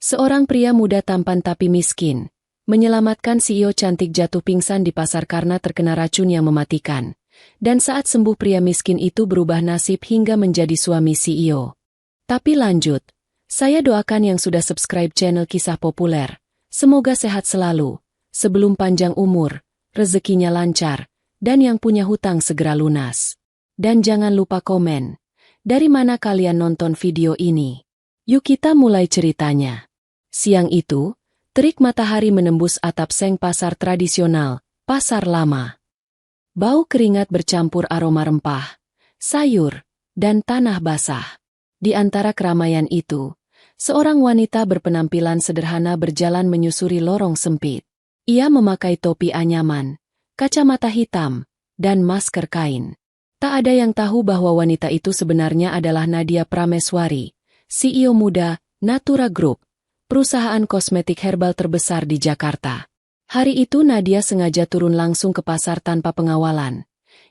Seorang pria muda tampan tapi miskin, menyelamatkan CEO cantik jatuh pingsan di pasar karena terkena racun yang mematikan. Dan saat sembuh pria miskin itu berubah nasib hingga menjadi suami CEO. Tapi lanjut, saya doakan yang sudah subscribe channel Kisah Populer. Semoga sehat selalu, sebelum panjang umur, rezekinya lancar, dan yang punya hutang segera lunas. Dan jangan lupa komen, dari mana kalian nonton video ini? Yuk kita mulai ceritanya. Siang itu, terik matahari menembus atap seng pasar tradisional, pasar lama. Bau keringat bercampur aroma rempah, sayur, dan tanah basah. Di antara keramaian itu, seorang wanita berpenampilan sederhana berjalan menyusuri lorong sempit. Ia memakai topi anyaman, kacamata hitam, dan masker kain. Tak ada yang tahu bahwa wanita itu sebenarnya adalah Nadia Prameswari, CEO muda Natura Group, perusahaan kosmetik herbal terbesar di Jakarta. Hari itu Nadia sengaja turun langsung ke pasar tanpa pengawalan,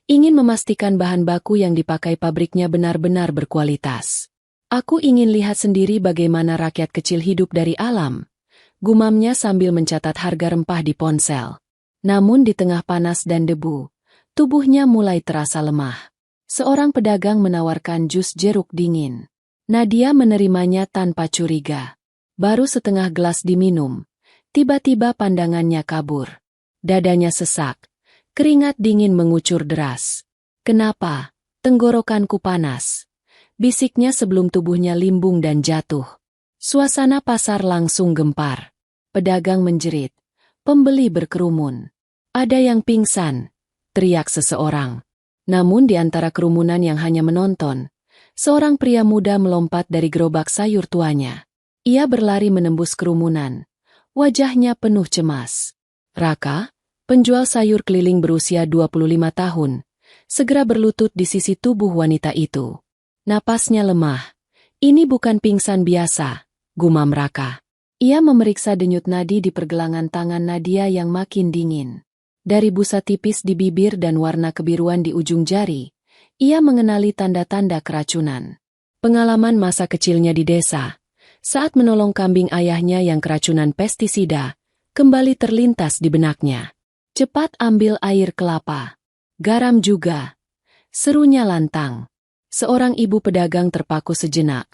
ingin memastikan bahan baku yang dipakai pabriknya benar-benar berkualitas. Aku ingin lihat sendiri bagaimana rakyat kecil hidup dari alam, gumamnya sambil mencatat harga rempah di ponsel. Namun di tengah panas dan debu, tubuhnya mulai terasa lemah. Seorang pedagang menawarkan jus jeruk dingin. Nadia menerimanya tanpa curiga. Baru setengah gelas diminum, tiba-tiba pandangannya kabur. Dadanya sesak, keringat dingin mengucur deras. "Kenapa? Tenggorokanku panas," bisiknya sebelum tubuhnya limbung dan jatuh. Suasana pasar langsung gempar. Pedagang menjerit, pembeli berkerumun. "Ada yang pingsan," teriak seseorang. Namun di antara kerumunan yang hanya menonton, seorang pria muda melompat dari gerobak sayur tuanya. Ia berlari menembus kerumunan. Wajahnya penuh cemas. Raka, penjual sayur keliling berusia 25 tahun, segera berlutut di sisi tubuh wanita itu. Napasnya lemah. "Ini bukan pingsan biasa," gumam Raka. Ia memeriksa denyut nadi di pergelangan tangan Nadia yang makin dingin. Dari busa tipis di bibir dan warna kebiruan di ujung jari, ia mengenali tanda-tanda keracunan. Pengalaman masa kecilnya di desa, saat menolong kambing ayahnya yang keracunan pestisida, kembali terlintas di benaknya. "Cepat ambil air kelapa. Garam juga," serunya lantang. Seorang ibu pedagang terpaku sejenak,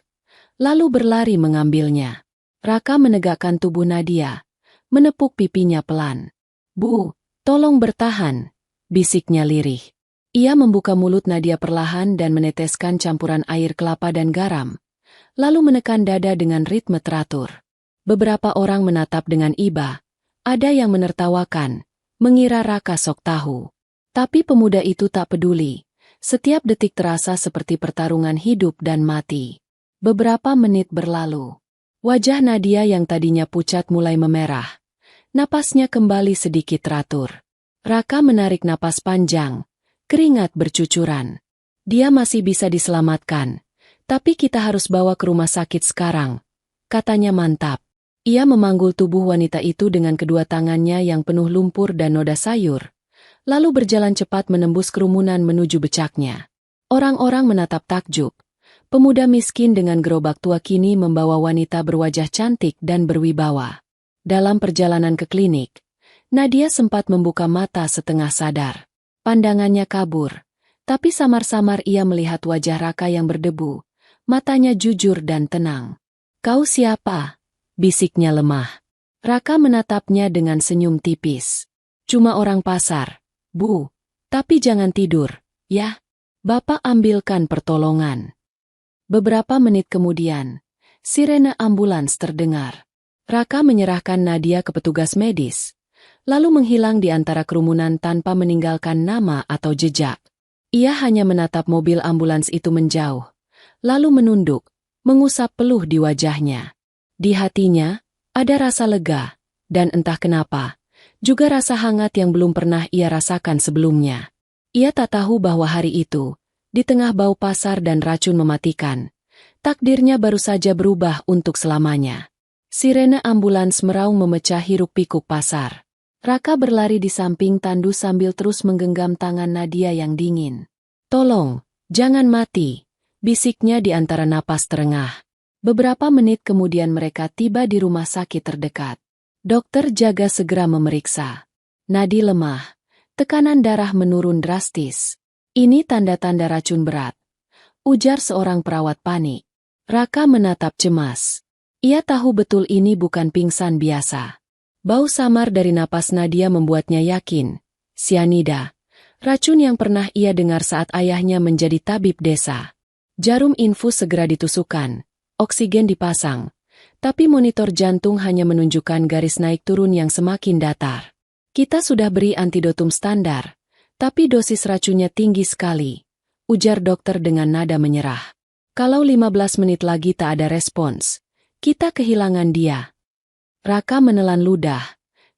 lalu berlari mengambilnya. Raka menegakkan tubuh Nadia, menepuk pipinya pelan. "Bu, tolong bertahan," bisiknya lirih. Ia membuka mulut Nadia perlahan dan meneteskan campuran air kelapa dan garam, lalu menekan dada dengan ritme teratur. Beberapa orang menatap dengan iba, ada yang menertawakan, mengira Raka sok tahu. Tapi pemuda itu tak peduli, setiap detik terasa seperti pertarungan hidup dan mati. Beberapa menit berlalu. Wajah Nadia yang tadinya pucat mulai memerah. Napasnya kembali sedikit teratur. Raka menarik napas panjang, keringat bercucuran. Dia masih bisa diselamatkan. "Tapi kita harus bawa ke rumah sakit sekarang," katanya mantap. Ia memanggul tubuh wanita itu dengan kedua tangannya yang penuh lumpur dan noda sayur, lalu berjalan cepat menembus kerumunan menuju becaknya. Orang-orang menatap takjub. Pemuda miskin dengan gerobak tua kini membawa wanita berwajah cantik dan berwibawa. Dalam perjalanan ke klinik, Nadia sempat membuka mata setengah sadar. Pandangannya kabur, tapi samar-samar ia melihat wajah Raka yang berdebu. Matanya jujur dan tenang. "Kau siapa?" bisiknya lemah. Raka menatapnya dengan senyum tipis. "Cuma orang pasar, Bu. Tapi jangan tidur, ya. Bapak ambilkan pertolongan." Beberapa menit kemudian, sirene ambulans terdengar. Raka menyerahkan Nadia ke petugas medis, lalu menghilang di antara kerumunan tanpa meninggalkan nama atau jejak. Ia hanya menatap mobil ambulans itu menjauh, lalu menunduk, mengusap peluh di wajahnya. Di hatinya, ada rasa lega, dan entah kenapa, juga rasa hangat yang belum pernah ia rasakan sebelumnya. Ia tak tahu bahwa hari itu, di tengah bau pasar dan racun mematikan, takdirnya baru saja berubah untuk selamanya. Sirene ambulans meraung memecah hiruk-pikuk pasar. Raka berlari di samping tandu sambil terus menggenggam tangan Nadia yang dingin. "Tolong, jangan mati," bisiknya di antara napas terengah. Beberapa menit kemudian mereka tiba di rumah sakit terdekat. Dokter jaga segera memeriksa. Nadi lemah. Tekanan darah menurun drastis. Ini tanda-tanda racun berat, ujar seorang perawat panik. Raka menatap cemas. Ia tahu betul ini bukan pingsan biasa. Bau samar dari napas Nadia membuatnya yakin. Sianida, racun yang pernah ia dengar saat ayahnya menjadi tabib desa. Jarum infus segera ditusukkan, oksigen dipasang, tapi monitor jantung hanya menunjukkan garis naik turun yang semakin datar. Kita sudah beri antidotum standar, tapi dosis racunnya tinggi sekali, ujar dokter dengan nada menyerah. Kalau 15 menit lagi tak ada respons, kita kehilangan dia. Raka menelan ludah,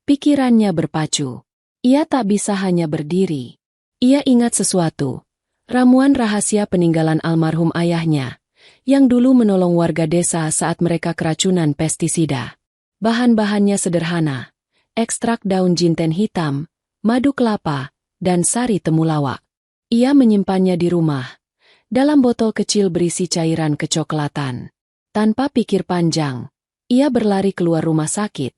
pikirannya berpacu. Ia tak bisa hanya berdiri. Ia ingat sesuatu, ramuan rahasia peninggalan almarhum ayahnya, yang dulu menolong warga desa saat mereka keracunan pestisida. Bahan-bahannya sederhana, ekstrak daun jinten hitam, madu kelapa, dan sari temulawak. Ia menyimpannya di rumah, dalam botol kecil berisi cairan kecoklatan. Tanpa pikir panjang, ia berlari keluar rumah sakit,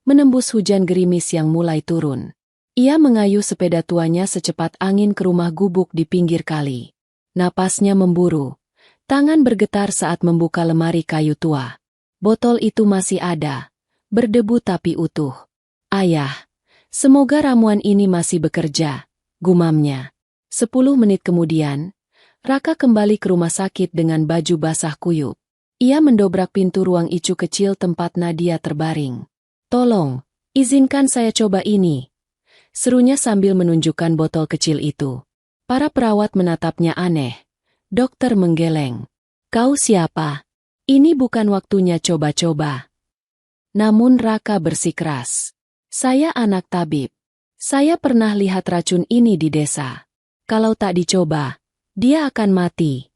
menembus hujan gerimis yang mulai turun. Ia mengayuh sepeda tuanya secepat angin ke rumah gubuk di pinggir kali. Napasnya memburu, tangan bergetar saat membuka lemari kayu tua. Botol itu masih ada, berdebu tapi utuh. Ayah, semoga ramuan ini masih bekerja, gumamnya. 10 menit kemudian, Raka kembali ke rumah sakit dengan baju basah kuyup. Ia mendobrak pintu ruang icu kecil tempat Nadia terbaring. Tolong, izinkan saya coba ini, serunya sambil menunjukkan botol kecil itu. Para perawat menatapnya aneh. Dokter menggeleng. Kau siapa? Ini bukan waktunya coba-coba. Namun Raka bersikeras. Saya anak tabib. Saya pernah lihat racun ini di desa. Kalau tak dicoba, dia akan mati.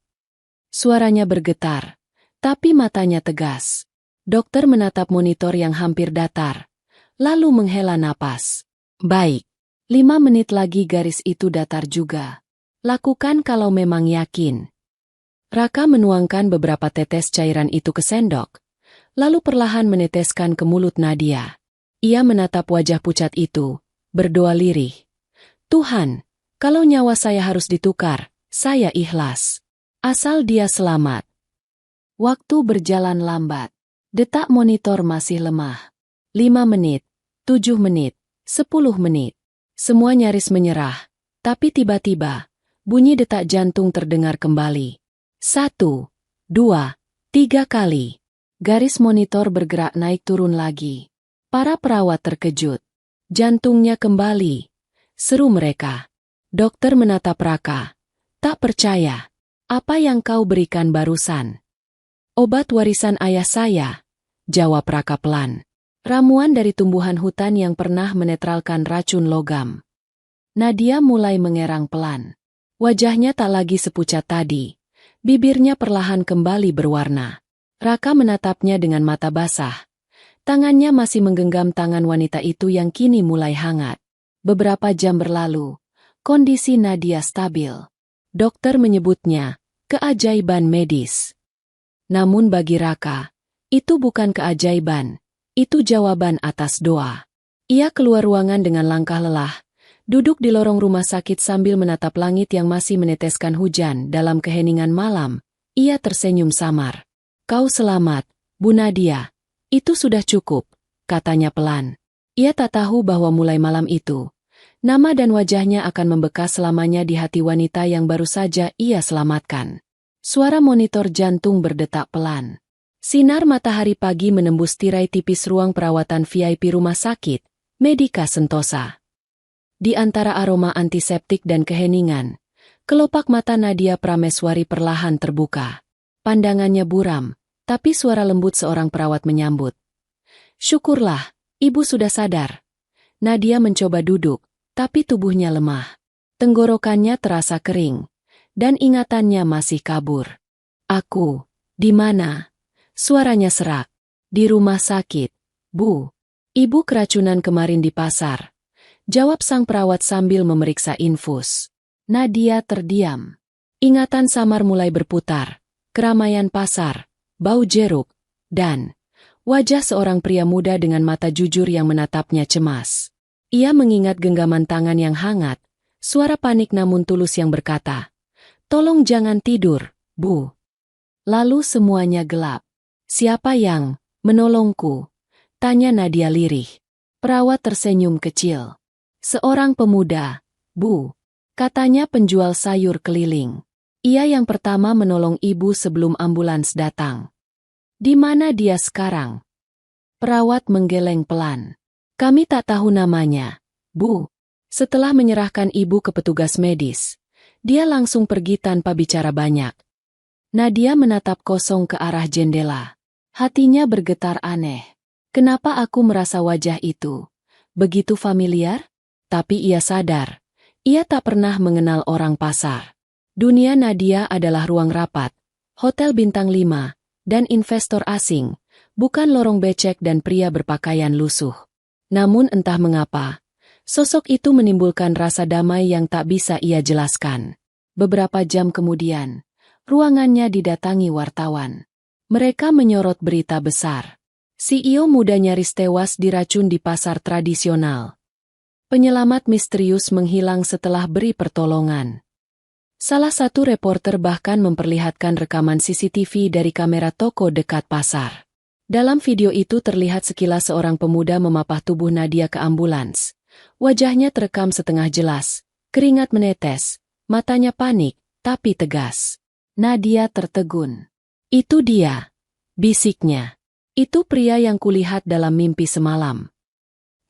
Suaranya bergetar, tapi matanya tegas. Dokter menatap monitor yang hampir datar, lalu menghela napas. Baik. 5 menit lagi garis itu datar juga. Lakukan kalau memang yakin. Raka menuangkan beberapa tetes cairan itu ke sendok, lalu perlahan meneteskan ke mulut Nadia. Ia menatap wajah pucat itu, berdoa lirih. Tuhan, kalau nyawa saya harus ditukar, saya ikhlas. Asal dia selamat. Waktu berjalan lambat. Detak monitor masih lemah. 5 menit, 7 menit, 10 menit. Semua nyaris menyerah, tapi tiba-tiba, bunyi detak jantung terdengar kembali. 1, 2, 3 kali. Garis monitor bergerak naik turun lagi. Para perawat terkejut. Jantungnya kembali, seru mereka. Dokter menatap Raka. Tak percaya. Apa yang kau berikan barusan? Obat warisan ayah saya, jawab Raka pelan. Ramuan dari tumbuhan hutan yang pernah menetralkan racun logam. Nadia mulai mengerang pelan. Wajahnya tak lagi sepucat tadi. Bibirnya perlahan kembali berwarna. Raka menatapnya dengan mata basah. Tangannya masih menggenggam tangan wanita itu yang kini mulai hangat. Beberapa jam berlalu. Kondisi Nadia stabil. Dokter menyebutnya keajaiban medis. Namun bagi Raka, itu bukan keajaiban. Itu jawaban atas doa. Ia keluar ruangan dengan langkah lelah, duduk di lorong rumah sakit sambil menatap langit yang masih meneteskan hujan dalam keheningan malam. Ia tersenyum samar. Kau selamat, Bu Nadia. Itu sudah cukup, katanya pelan. Ia tak tahu bahwa mulai malam itu, nama dan wajahnya akan membekas selamanya di hati wanita yang baru saja ia selamatkan. Suara monitor jantung berdetak pelan. Sinar matahari pagi menembus tirai tipis ruang perawatan VIP rumah sakit, Medika Sentosa. Di antara aroma antiseptik dan keheningan, kelopak mata Nadia Prameswari perlahan terbuka. Pandangannya buram, tapi suara lembut seorang perawat menyambut. Syukurlah, ibu sudah sadar. Nadia mencoba duduk, tapi tubuhnya lemah. Tenggorokannya terasa kering, dan ingatannya masih kabur. Aku, di mana? Suaranya serak. Di rumah sakit, Bu. Ibu keracunan kemarin di pasar, jawab sang perawat sambil memeriksa infus. Nadia terdiam. Ingatan samar mulai berputar. Keramaian pasar, bau jeruk, dan wajah seorang pria muda dengan mata jujur yang menatapnya cemas. Ia mengingat genggaman tangan yang hangat, suara panik namun tulus yang berkata, "Tolong jangan tidur, Bu." Lalu semuanya gelap. "Siapa yang menolongku?" tanya Nadia lirih. Perawat tersenyum kecil. "Seorang pemuda, Bu," katanya penjual sayur keliling. "Ia yang pertama menolong ibu sebelum ambulans datang." "Di mana dia sekarang?" Perawat menggeleng pelan. "Kami tak tahu namanya, Bu." Setelah menyerahkan ibu ke petugas medis, dia langsung pergi tanpa bicara banyak. Nadia menatap kosong ke arah jendela. Hatinya bergetar aneh. Kenapa aku merasa wajah itu begitu familiar? Tapi ia sadar, ia tak pernah mengenal orang pasar. Dunia Nadia adalah ruang rapat, hotel bintang 5, dan investor asing, bukan lorong becek dan pria berpakaian lusuh. Namun entah mengapa, sosok itu menimbulkan rasa damai yang tak bisa ia jelaskan. Beberapa jam kemudian, ruangannya didatangi wartawan. Mereka menyorot berita besar. CEO muda nyaris tewas diracun di pasar tradisional. Penyelamat misterius menghilang setelah beri pertolongan. Salah satu reporter bahkan memperlihatkan rekaman CCTV dari kamera toko dekat pasar. Dalam video itu terlihat sekilas seorang pemuda memapah tubuh Nadia ke ambulans. Wajahnya terekam setengah jelas, keringat menetes, matanya panik, tapi tegas. Nadia tertegun. "Itu dia," bisiknya. "Itu pria yang kulihat dalam mimpi semalam."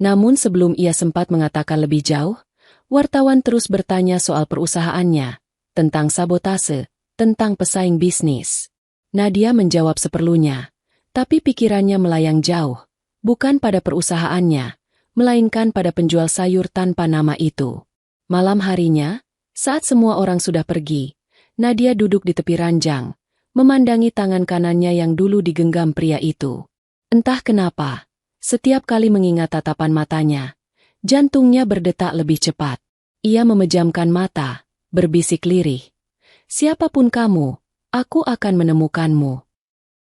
Namun sebelum ia sempat mengatakan lebih jauh, wartawan terus bertanya soal perusahaannya, tentang sabotase, tentang pesaing bisnis. Nadia menjawab seperlunya, tapi pikirannya melayang jauh, bukan pada perusahaannya, melainkan pada penjual sayur tanpa nama itu. Malam harinya, saat semua orang sudah pergi, Nadia duduk di tepi ranjang, memandangi tangan kanannya yang dulu digenggam pria itu. Entah kenapa, setiap kali mengingat tatapan matanya, jantungnya berdetak lebih cepat. Ia memejamkan mata, berbisik lirih. "Siapapun kamu, aku akan menemukanmu."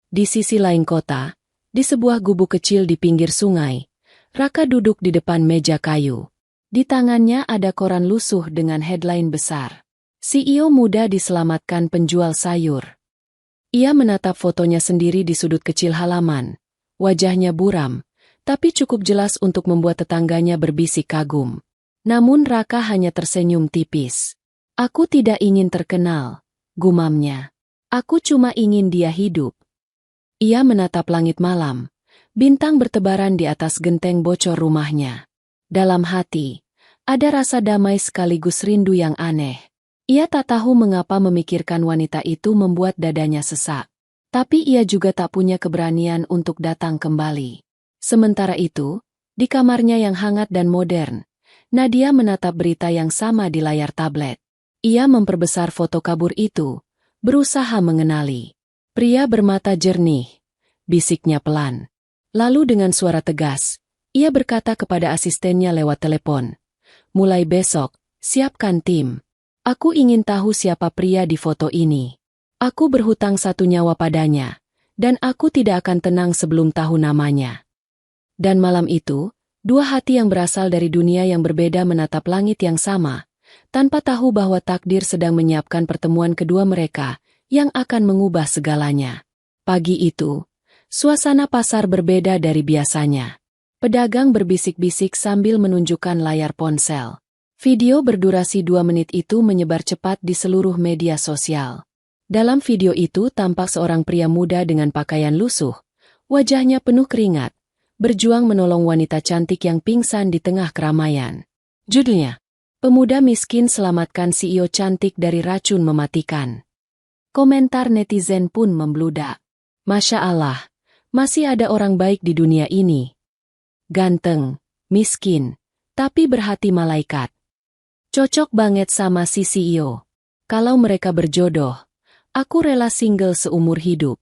Di sisi lain kota, di sebuah gubuk kecil di pinggir sungai, Raka duduk di depan meja kayu. Di tangannya ada koran lusuh dengan headline besar. CEO muda diselamatkan penjual sayur. Ia menatap fotonya sendiri di sudut kecil halaman. Wajahnya buram, tapi cukup jelas untuk membuat tetangganya berbisik kagum. Namun Raka hanya tersenyum tipis. "Aku tidak ingin terkenal," gumamnya. "Aku cuma ingin dia hidup." Ia menatap langit malam. Bintang bertebaran di atas genteng bocor rumahnya. Dalam hati, ada rasa damai sekaligus rindu yang aneh. Ia tak tahu mengapa memikirkan wanita itu membuat dadanya sesak. Tapi ia juga tak punya keberanian untuk datang kembali. Sementara itu, di kamarnya yang hangat dan modern, Nadia menatap berita yang sama di layar tablet. Ia memperbesar foto kabur itu, berusaha mengenali. "Pria bermata jernih," bisiknya pelan. Lalu dengan suara tegas, ia berkata kepada asistennya lewat telepon, "Mulai besok, siapkan tim. Aku ingin tahu siapa pria di foto ini. Aku berhutang 1 nyawa padanya, dan aku tidak akan tenang sebelum tahu namanya." Dan malam itu, 2 hati yang berasal dari dunia yang berbeda menatap langit yang sama, tanpa tahu bahwa takdir sedang menyiapkan pertemuan kedua mereka, yang akan mengubah segalanya. Pagi itu, suasana pasar berbeda dari biasanya. Pedagang berbisik-bisik sambil menunjukkan layar ponsel. Video berdurasi 2 menit itu menyebar cepat di seluruh media sosial. Dalam video itu tampak seorang pria muda dengan pakaian lusuh, wajahnya penuh keringat, berjuang menolong wanita cantik yang pingsan di tengah keramaian. Judulnya, "Pemuda Miskin Selamatkan CEO Cantik dari Racun Mematikan." Komentar netizen pun membludak. "Masya Allah, masih ada orang baik di dunia ini. Ganteng, miskin, tapi berhati malaikat. Cocok banget sama si CEO. Kalau mereka berjodoh, aku rela single seumur hidup."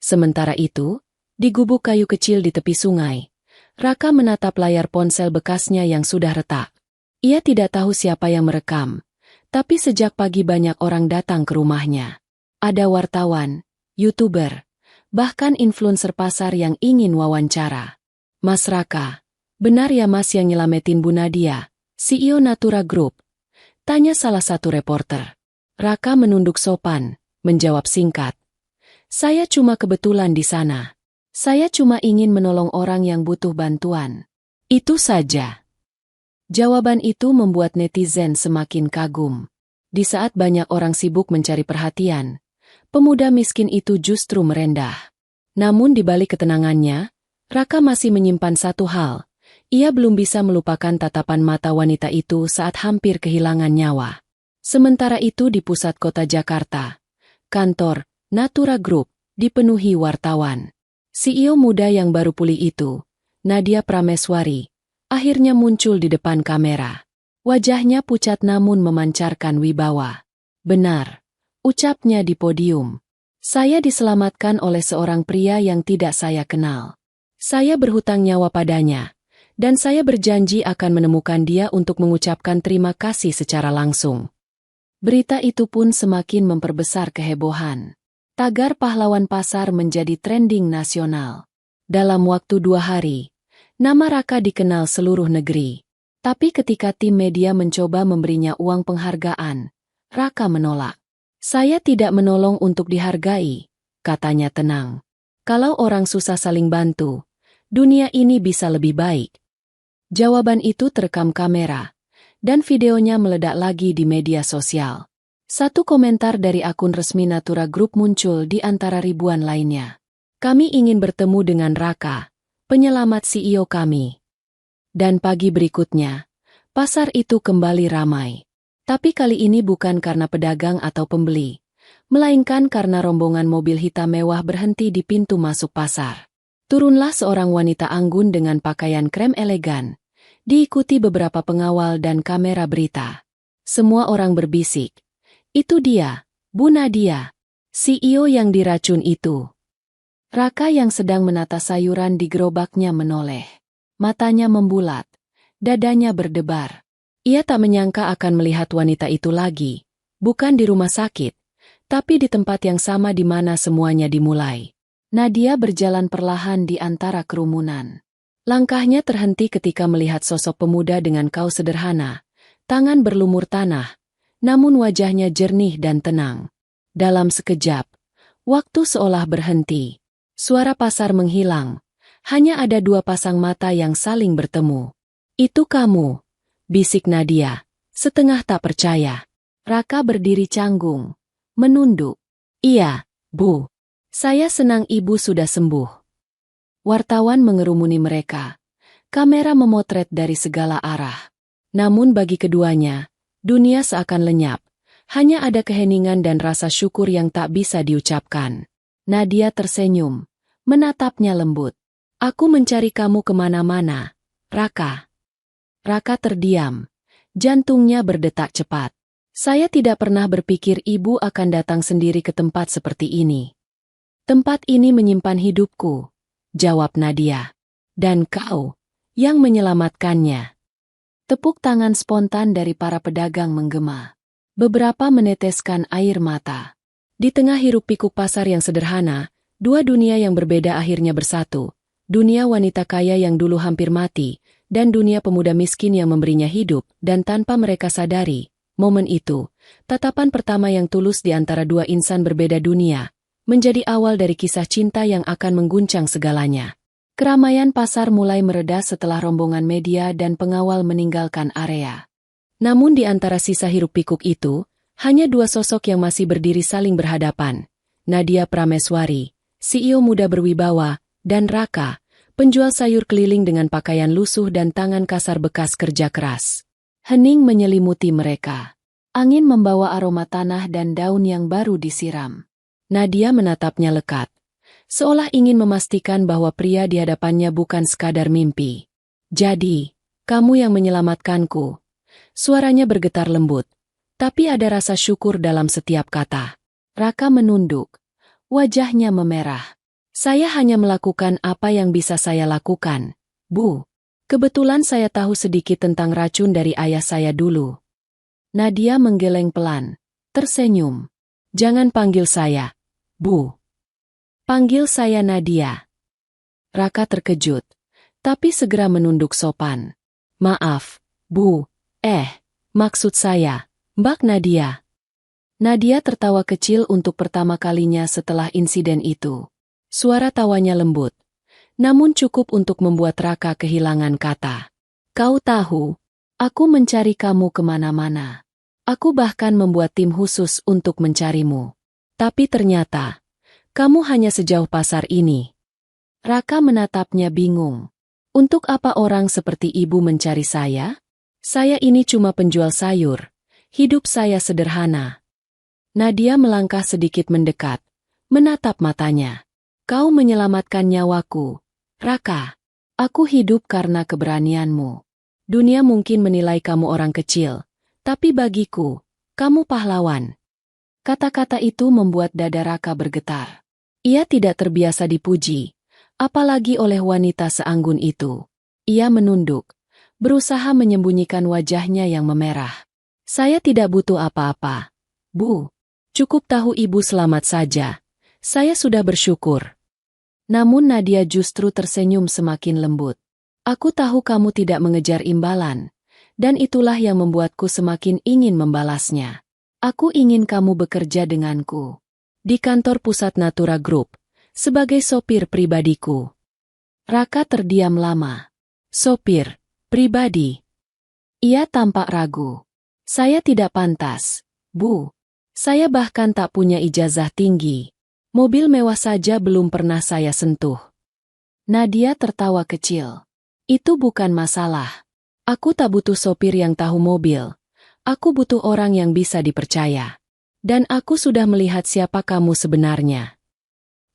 Sementara itu, di gubuk kayu kecil di tepi sungai, Raka menatap layar ponsel bekasnya yang sudah retak. Ia tidak tahu siapa yang merekam, tapi sejak pagi banyak orang datang ke rumahnya. Ada wartawan, YouTuber, Bahkan influencer pasar yang ingin wawancara. Mas Raka, benar ya Mas yang nyelamatin Bu Nadia, CEO Natura Group? Tanya salah satu reporter. Raka menunduk sopan, menjawab singkat. Saya cuma kebetulan di sana. Saya cuma ingin menolong orang yang butuh bantuan. Itu saja. Jawaban itu membuat netizen semakin kagum. Di saat banyak orang sibuk mencari perhatian, pemuda miskin itu justru merendah. Namun di balik ketenangannya, Raka masih menyimpan satu hal. Ia belum bisa melupakan tatapan mata wanita itu saat hampir kehilangan nyawa. Sementara itu di pusat kota Jakarta, kantor Natura Group dipenuhi wartawan. CEO muda yang baru pulih itu, Nadia Prameswari, akhirnya muncul di depan kamera. Wajahnya pucat namun memancarkan wibawa. Benar, ucapnya di podium. Saya diselamatkan oleh seorang pria yang tidak saya kenal. Saya berhutang nyawa padanya, dan saya berjanji akan menemukan dia untuk mengucapkan terima kasih secara langsung. Berita itu pun semakin memperbesar kehebohan. Tagar pahlawan pasar menjadi trending nasional. Dalam waktu 2 hari, nama Raka dikenal seluruh negeri. Tapi ketika tim media mencoba memberinya uang penghargaan, Raka menolak. Saya tidak menolong untuk dihargai, katanya tenang. Kalau orang susah saling bantu, dunia ini bisa lebih baik. Jawaban itu terekam kamera, dan videonya meledak lagi di media sosial. Satu komentar dari akun resmi Natura Group muncul di antara ribuan lainnya. Kami ingin bertemu dengan Raka, penyelamat CEO kami. Dan pagi berikutnya, pasar itu kembali ramai. Tapi kali ini bukan karena pedagang atau pembeli, melainkan karena rombongan mobil hitam mewah berhenti di pintu masuk pasar. Turunlah seorang wanita anggun dengan pakaian krem elegan, diikuti beberapa pengawal dan kamera berita. Semua orang berbisik. Itu dia, Bu Nadia, CEO yang diracun itu. Raka yang sedang menata sayuran di gerobaknya menoleh. Matanya membulat, dadanya berdebar. Ia tak menyangka akan melihat wanita itu lagi, bukan di rumah sakit, tapi di tempat yang sama di mana semuanya dimulai. Nadia berjalan perlahan di antara kerumunan. Langkahnya terhenti ketika melihat sosok pemuda dengan kaos sederhana, tangan berlumur tanah, namun wajahnya jernih dan tenang. Dalam sekejap, waktu seolah berhenti. Suara pasar menghilang. Hanya ada 2 pasang mata yang saling bertemu. Itu kamu, bisik Nadia, setengah tak percaya. Raka berdiri canggung, menunduk. Iya, Bu. Saya senang Ibu sudah sembuh. Wartawan mengerumuni mereka. Kamera memotret dari segala arah. Namun bagi keduanya, dunia seakan lenyap. Hanya ada keheningan dan rasa syukur yang tak bisa diucapkan. Nadia tersenyum, menatapnya lembut. Aku mencari kamu kemana-mana, Raka. Raka terdiam. Jantungnya berdetak cepat. Saya tidak pernah berpikir Ibu akan datang sendiri ke tempat seperti ini. Tempat ini menyimpan hidupku, jawab Nadia. Dan kau, yang menyelamatkannya. Tepuk tangan spontan dari para pedagang menggema. Beberapa meneteskan air mata. Di tengah hiruk-pikuk pasar yang sederhana, 2 dunia yang berbeda akhirnya bersatu. Dunia wanita kaya yang dulu hampir mati, dan dunia pemuda miskin yang memberinya hidup, dan tanpa mereka sadari, momen itu, tatapan pertama yang tulus di antara 2 insan berbeda dunia, menjadi awal dari kisah cinta yang akan mengguncang segalanya. Keramaian pasar mulai mereda setelah rombongan media dan pengawal meninggalkan area. Namun di antara sisa hiruk-pikuk itu, hanya 2 sosok yang masih berdiri saling berhadapan. Nadia Prameswari, CEO muda berwibawa, dan Raka, penjual sayur keliling dengan pakaian lusuh dan tangan kasar bekas kerja keras. Hening menyelimuti mereka. Angin membawa aroma tanah dan daun yang baru disiram. Nadia menatapnya lekat, seolah ingin memastikan bahwa pria di hadapannya bukan sekadar mimpi. Jadi, kamu yang menyelamatkanku. Suaranya bergetar lembut, tapi ada rasa syukur dalam setiap kata. Raka menunduk, wajahnya memerah. Saya hanya melakukan apa yang bisa saya lakukan, Bu. Kebetulan saya tahu sedikit tentang racun dari ayah saya dulu. Nadia menggeleng pelan, tersenyum. Jangan panggil saya, Bu. Panggil saya Nadia. Raka terkejut, tapi segera menunduk sopan. Maaf, Bu. Maksud saya, Mbak Nadia. Nadia tertawa kecil untuk pertama kalinya setelah insiden itu. Suara tawanya lembut, namun cukup untuk membuat Raka kehilangan kata. Kau tahu, aku mencari kamu kemana-mana. Aku bahkan membuat tim khusus untuk mencarimu. Tapi ternyata, kamu hanya sejauh pasar ini. Raka menatapnya bingung. Untuk apa orang seperti ibu mencari saya? Saya ini cuma penjual sayur. Hidup saya sederhana. Nadia melangkah sedikit mendekat, menatap matanya. Kau menyelamatkan nyawaku, Raka. Aku hidup karena keberanianmu. Dunia mungkin menilai kamu orang kecil, tapi bagiku, kamu pahlawan. Kata-kata itu membuat dada Raka bergetar. Ia tidak terbiasa dipuji, apalagi oleh wanita seanggun itu. Ia menunduk, berusaha menyembunyikan wajahnya yang memerah. Saya tidak butuh apa-apa, Bu. Cukup tahu ibu selamat saja. Saya sudah bersyukur. Namun Nadia justru tersenyum semakin lembut. Aku tahu kamu tidak mengejar imbalan, dan itulah yang membuatku semakin ingin membalasnya. Aku ingin kamu bekerja denganku di kantor pusat Natura Group, sebagai sopir pribadiku. Raka terdiam lama. Sopir pribadi? Ia tampak ragu. Saya tidak pantas, Bu. Saya bahkan tak punya ijazah tinggi. Mobil mewah saja belum pernah saya sentuh. Nadia tertawa kecil. Itu bukan masalah. Aku tak butuh sopir yang tahu mobil. Aku butuh orang yang bisa dipercaya. Dan aku sudah melihat siapa kamu sebenarnya.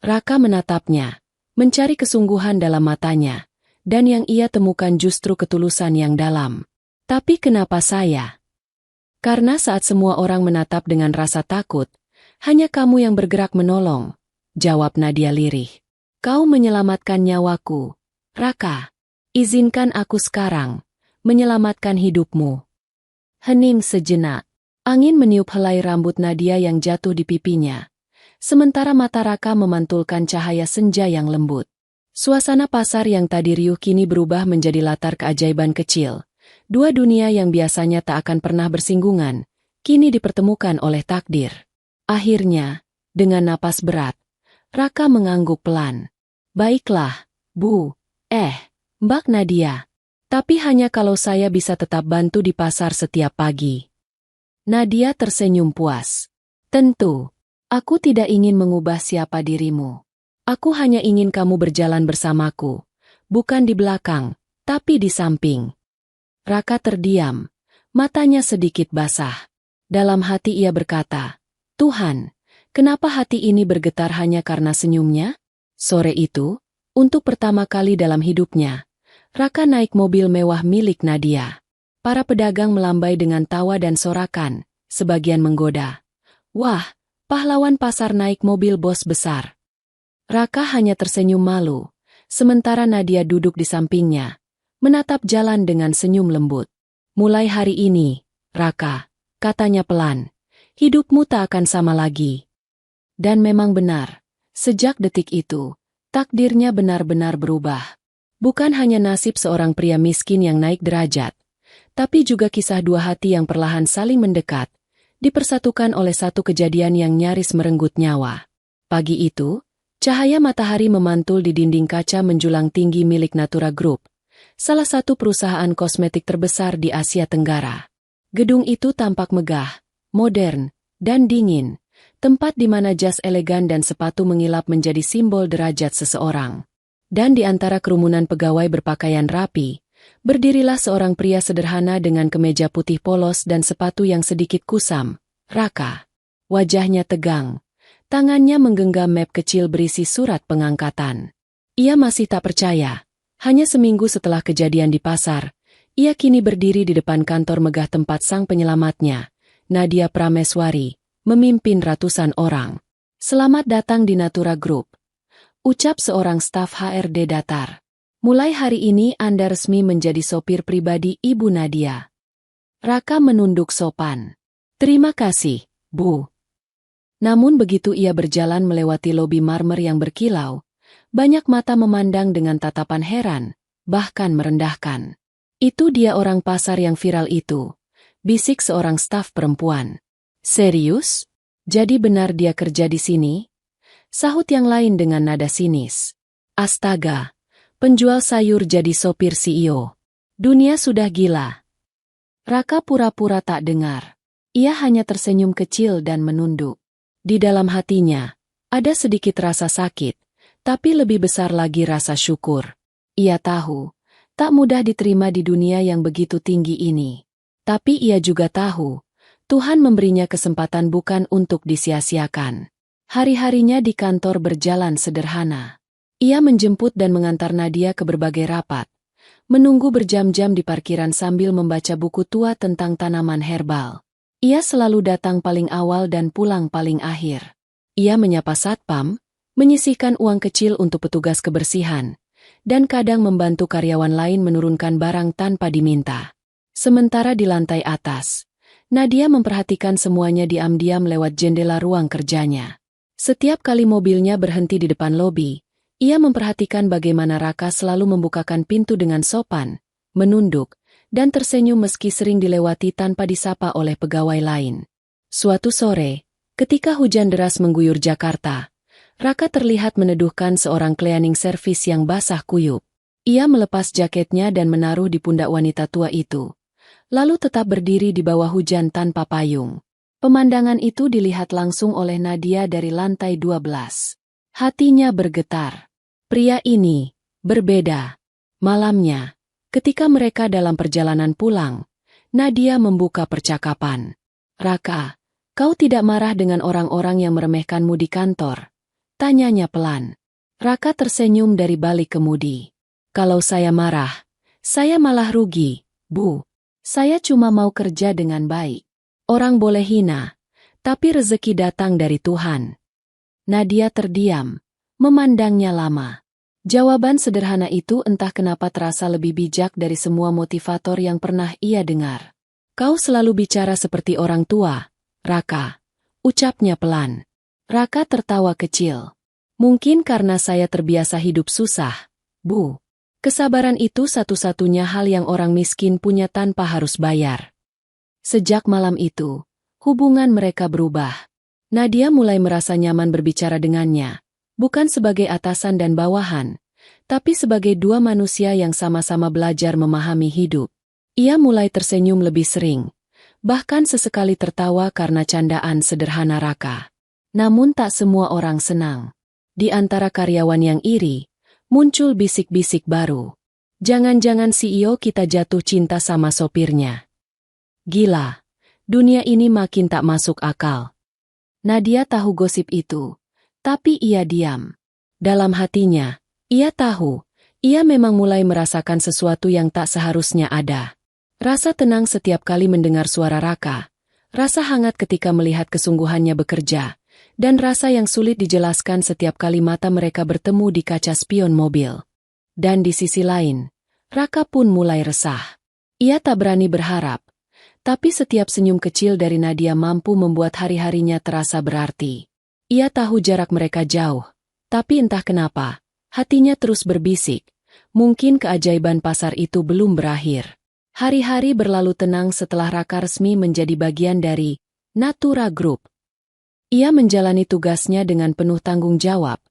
Raka menatapnya, mencari kesungguhan dalam matanya, dan yang ia temukan justru ketulusan yang dalam. Tapi kenapa saya? Karena saat semua orang menatap dengan rasa takut, hanya kamu yang bergerak menolong, jawab Nadia lirih. Kau menyelamatkan nyawaku, Raka. Izinkan aku sekarang menyelamatkan hidupmu. Hening sejenak. Angin meniup helai rambut Nadia yang jatuh di pipinya. Sementara mata Raka memantulkan cahaya senja yang lembut. Suasana pasar yang tadi riuh kini berubah menjadi latar keajaiban kecil. Dua dunia yang biasanya tak akan pernah bersinggungan, kini dipertemukan oleh takdir. Akhirnya, dengan napas berat, Raka mengangguk pelan. Baiklah, Bu. Mbak Nadia. Tapi hanya kalau saya bisa tetap bantu di pasar setiap pagi. Nadia tersenyum puas. Tentu, aku tidak ingin mengubah siapa dirimu. Aku hanya ingin kamu berjalan bersamaku, bukan di belakang, tapi di samping. Raka terdiam, matanya sedikit basah. Dalam hati ia berkata, Tuhan, kenapa hati ini bergetar hanya karena senyumnya? Sore itu, untuk pertama kali dalam hidupnya, Raka naik mobil mewah milik Nadia. Para pedagang melambai dengan tawa dan sorakan, sebagian menggoda. Wah, pahlawan pasar naik mobil bos besar. Raka hanya tersenyum malu, sementara Nadia duduk di sampingnya, menatap jalan dengan senyum lembut. Mulai hari ini, Raka, katanya pelan, hidupmu tak akan sama lagi. Dan memang benar, sejak detik itu, takdirnya benar-benar berubah. Bukan hanya nasib seorang pria miskin yang naik derajat, tapi juga kisah dua hati yang perlahan saling mendekat, dipersatukan oleh satu kejadian yang nyaris merenggut nyawa. Pagi itu, cahaya matahari memantul di dinding kaca menjulang tinggi milik Natura Group, salah satu perusahaan kosmetik terbesar di Asia Tenggara. Gedung itu tampak megah, modern, dan dingin, tempat di mana jas elegan dan sepatu mengilap menjadi simbol derajat seseorang. Dan di antara kerumunan pegawai berpakaian rapi, berdirilah seorang pria sederhana dengan kemeja putih polos dan sepatu yang sedikit kusam, Raka. Wajahnya tegang, tangannya menggenggam map kecil berisi surat pengangkatan. Ia masih tak percaya. Hanya seminggu setelah kejadian di pasar, ia kini berdiri di depan kantor megah tempat sang penyelamatnya, Nadia Prameswari, memimpin ratusan orang. Selamat datang di Natura Group, ucap seorang staf HRD datar. Mulai hari ini Anda resmi menjadi sopir pribadi Ibu Nadia. Raka menunduk sopan. Terima kasih, Bu. Namun begitu ia berjalan melewati lobi marmer yang berkilau, banyak mata memandang dengan tatapan heran, bahkan merendahkan. Itu dia orang pasar yang viral itu, bisik seorang staf perempuan. Serius? Jadi benar dia kerja di sini? Sahut yang lain dengan nada sinis. Astaga, penjual sayur jadi sopir CEO. Dunia sudah gila. Raka pura-pura tak dengar. Ia hanya tersenyum kecil dan menunduk. Di dalam hatinya, ada sedikit rasa sakit, tapi lebih besar lagi rasa syukur. Ia tahu, tak mudah diterima di dunia yang begitu tinggi ini. Tapi ia juga tahu, Tuhan memberinya kesempatan bukan untuk disia-siakan. Hari-harinya di kantor berjalan sederhana. Ia menjemput dan mengantar Nadia ke berbagai rapat, menunggu berjam-jam di parkiran sambil membaca buku tua tentang tanaman herbal. Ia selalu datang paling awal dan pulang paling akhir. Ia menyapa satpam, menyisihkan uang kecil untuk petugas kebersihan, dan kadang membantu karyawan lain menurunkan barang tanpa diminta. Sementara di lantai atas, Nadia memperhatikan semuanya diam-diam lewat jendela ruang kerjanya. Setiap kali mobilnya berhenti di depan lobi, ia memperhatikan bagaimana Raka selalu membukakan pintu dengan sopan, menunduk, dan tersenyum meski sering dilewati tanpa disapa oleh pegawai lain. Suatu sore, ketika hujan deras mengguyur Jakarta, Raka terlihat meneduhkan seorang cleaning service yang basah kuyup. Ia melepas jaketnya dan menaruh di pundak wanita tua itu, lalu tetap berdiri di bawah hujan tanpa payung. Pemandangan itu dilihat langsung oleh Nadia dari lantai 12. Hatinya bergetar. Pria ini berbeda. Malamnya, ketika mereka dalam perjalanan pulang, Nadia membuka percakapan. Raka, kau tidak marah dengan orang-orang yang meremehkanmu di kantor? Tanyanya pelan. Raka tersenyum dari balik kemudi. Kalau saya marah, saya malah rugi, Bu. Saya cuma mau kerja dengan baik. Orang boleh hina, tapi rezeki datang dari Tuhan. Nadia terdiam, memandangnya lama. Jawaban sederhana itu entah kenapa terasa lebih bijak dari semua motivator yang pernah ia dengar. Kau selalu bicara seperti orang tua, Raka. Ucapnya pelan. Raka tertawa kecil. Mungkin karena saya terbiasa hidup susah, Bu. Kesabaran itu satu-satunya hal yang orang miskin punya tanpa harus bayar. Sejak malam itu, hubungan mereka berubah. Nadia mulai merasa nyaman berbicara dengannya. Bukan sebagai atasan dan bawahan, tapi sebagai dua manusia yang sama-sama belajar memahami hidup. Ia mulai tersenyum lebih sering, bahkan sesekali tertawa karena candaan sederhana Raka. Namun tak semua orang senang. Di antara karyawan yang iri, muncul bisik-bisik baru. Jangan-jangan CEO kita jatuh cinta sama sopirnya. Gila, dunia ini makin tak masuk akal. Nadia tahu gosip itu. Tapi ia diam. Dalam hatinya, ia tahu, ia memang mulai merasakan sesuatu yang tak seharusnya ada. Rasa tenang setiap kali mendengar suara Raka, rasa hangat ketika melihat kesungguhannya bekerja, dan rasa yang sulit dijelaskan setiap kali mata mereka bertemu di kaca spion mobil. Dan di sisi lain, Raka pun mulai resah. Ia tak berani berharap, tapi setiap senyum kecil dari Nadia mampu membuat hari-harinya terasa berarti. Ia tahu jarak mereka jauh, tapi entah kenapa, hatinya terus berbisik, mungkin keajaiban pasar itu belum berakhir. Hari-hari berlalu tenang setelah Raka resmi menjadi bagian dari Natura Group. Ia menjalani tugasnya dengan penuh tanggung jawab,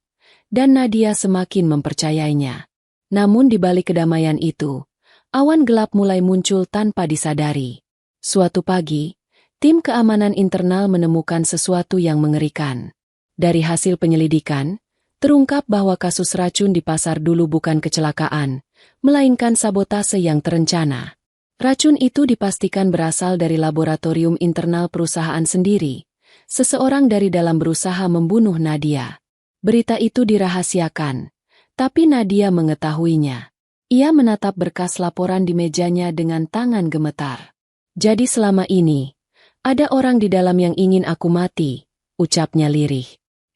dan Nadia semakin mempercayainya. Namun di balik kedamaian itu, awan gelap mulai muncul tanpa disadari. Suatu pagi, tim keamanan internal menemukan sesuatu yang mengerikan. Dari hasil penyelidikan, terungkap bahwa kasus racun di pasar dulu bukan kecelakaan, melainkan sabotase yang terencana. Racun itu dipastikan berasal dari laboratorium internal perusahaan sendiri. Seseorang dari dalam berusaha membunuh Nadia. Berita itu dirahasiakan, tapi Nadia mengetahuinya. Ia menatap berkas laporan di mejanya dengan tangan gemetar. Jadi selama ini, ada orang di dalam yang ingin aku mati, ucapnya lirih.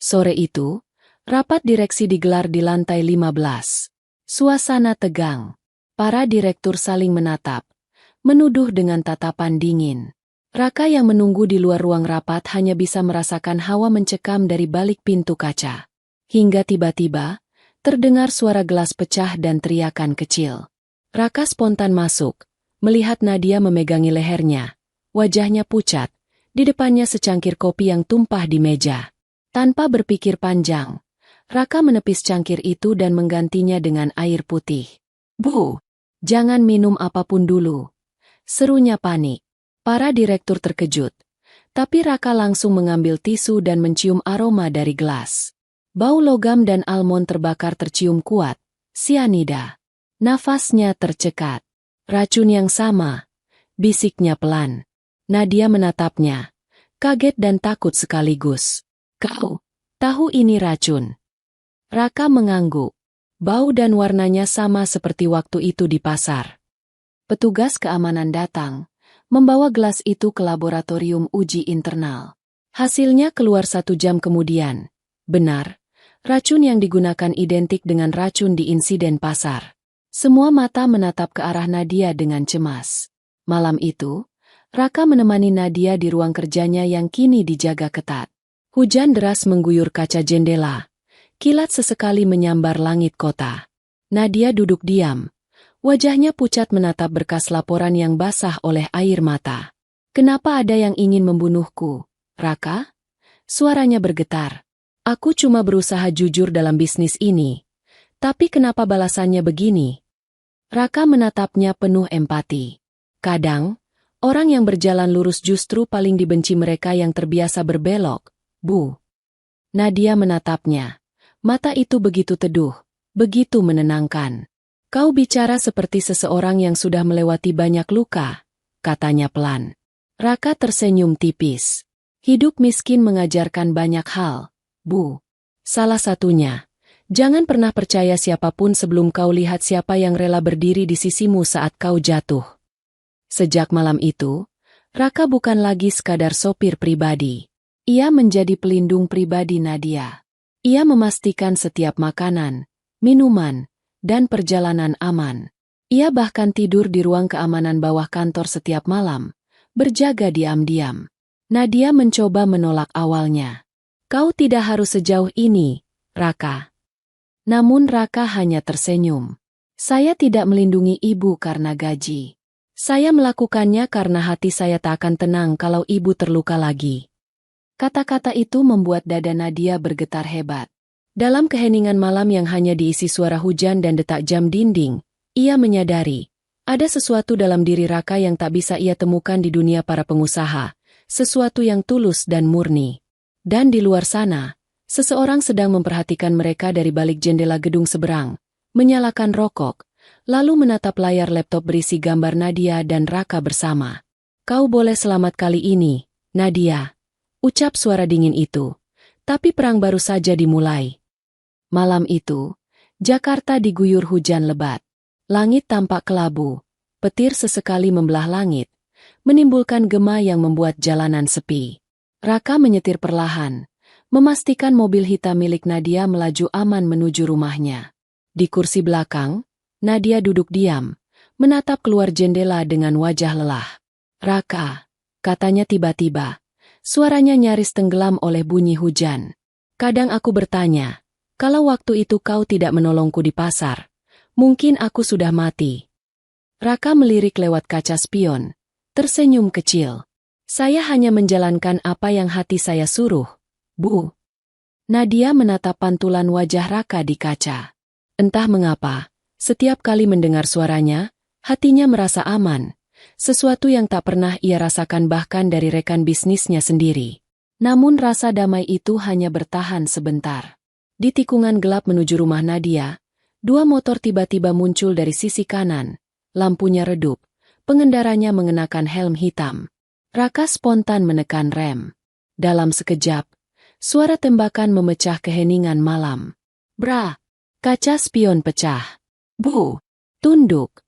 Sore itu, rapat direksi digelar di lantai 15. Suasana tegang. Para direktur saling menatap, menuduh dengan tatapan dingin. Raka yang menunggu di luar ruang rapat hanya bisa merasakan hawa mencekam dari balik pintu kaca. Hingga tiba-tiba, terdengar suara gelas pecah dan teriakan kecil. Raka spontan masuk, melihat Nadia memegangi lehernya. Wajahnya pucat, di depannya secangkir kopi yang tumpah di meja. Tanpa berpikir panjang, Raka menepis cangkir itu dan menggantinya dengan air putih. "Bu, jangan minum apapun dulu," serunya panik. Para direktur terkejut, tapi Raka langsung mengambil tisu dan mencium aroma dari gelas. Bau logam dan almond terbakar tercium kuat, sianida. Nafasnya tercekat. "Racun yang sama," bisiknya pelan. Nadia menatapnya, kaget dan takut sekaligus. "Kau tahu ini racun?" Raka mengangguk. Bau dan warnanya sama seperti waktu itu di pasar. Petugas keamanan datang, membawa gelas itu ke laboratorium uji internal. Hasilnya keluar 1 jam kemudian. Benar, racun yang digunakan identik dengan racun di insiden pasar. Semua mata menatap ke arah Nadia dengan cemas. Malam itu, Raka menemani Nadia di ruang kerjanya yang kini dijaga ketat. Hujan deras mengguyur kaca jendela. Kilat sesekali menyambar langit kota. Nadia duduk diam. Wajahnya pucat menatap berkas laporan yang basah oleh air mata. "Kenapa ada yang ingin membunuhku, Raka?" Suaranya bergetar. "Aku cuma berusaha jujur dalam bisnis ini. Tapi kenapa balasannya begini?" Raka menatapnya penuh empati. Kadang, orang yang berjalan lurus justru paling dibenci mereka yang terbiasa berbelok, Bu. Nadia menatapnya. Mata itu begitu teduh, begitu menenangkan. "Kau bicara seperti seseorang yang sudah melewati banyak luka," katanya pelan. Raka tersenyum tipis. "Hidup miskin mengajarkan banyak hal, Bu. Salah satunya, jangan pernah percaya siapapun sebelum kau lihat siapa yang rela berdiri di sisimu saat kau jatuh." Sejak malam itu, Raka bukan lagi sekadar sopir pribadi. Ia menjadi pelindung pribadi Nadia. Ia memastikan setiap makanan, minuman, dan perjalanan aman. Ia bahkan tidur di ruang keamanan bawah kantor setiap malam, berjaga diam-diam. Nadia mencoba menolak awalnya. "Kau tidak harus sejauh ini, Raka." Namun Raka hanya tersenyum. "Saya tidak melindungi ibu karena gaji. Saya melakukannya karena hati saya tak akan tenang kalau ibu terluka lagi." Kata-kata itu membuat dada Nadia bergetar hebat. Dalam keheningan malam yang hanya diisi suara hujan dan detak jam dinding, ia menyadari, ada sesuatu dalam diri Raka yang tak bisa ia temukan di dunia para pengusaha, sesuatu yang tulus dan murni. Dan di luar sana, seseorang sedang memperhatikan mereka dari balik jendela gedung seberang, menyalakan rokok, lalu menatap layar laptop berisi gambar Nadia dan Raka bersama. "Kau boleh selamat kali ini, Nadia," ucap suara dingin itu. Tapi perang baru saja dimulai. Malam itu, Jakarta diguyur hujan lebat. Langit tampak kelabu, petir sesekali membelah langit, menimbulkan gema yang membuat jalanan sepi. Raka menyetir perlahan, memastikan mobil hitam milik Nadia melaju aman menuju rumahnya. Di kursi belakang, Nadia duduk diam, menatap keluar jendela dengan wajah lelah. "Raka," katanya tiba-tiba. Suaranya nyaris tenggelam oleh bunyi hujan. "Kadang aku bertanya, kalau waktu itu kau tidak menolongku di pasar, mungkin aku sudah mati." Raka melirik lewat kaca spion, tersenyum kecil. "Saya hanya menjalankan apa yang hati saya suruh, Bu." Nadia menatap pantulan wajah Raka di kaca. Entah mengapa, setiap kali mendengar suaranya, hatinya merasa aman. Sesuatu yang tak pernah ia rasakan bahkan dari rekan bisnisnya sendiri. Namun rasa damai itu hanya bertahan sebentar. Di tikungan gelap menuju rumah Nadia, 2 motor tiba-tiba muncul dari sisi kanan. Lampunya redup, pengendaranya mengenakan helm hitam. Raka spontan menekan rem. Dalam sekejap, suara tembakan memecah keheningan malam. "Bra!" Kaca spion pecah. "Bu, tunduk!"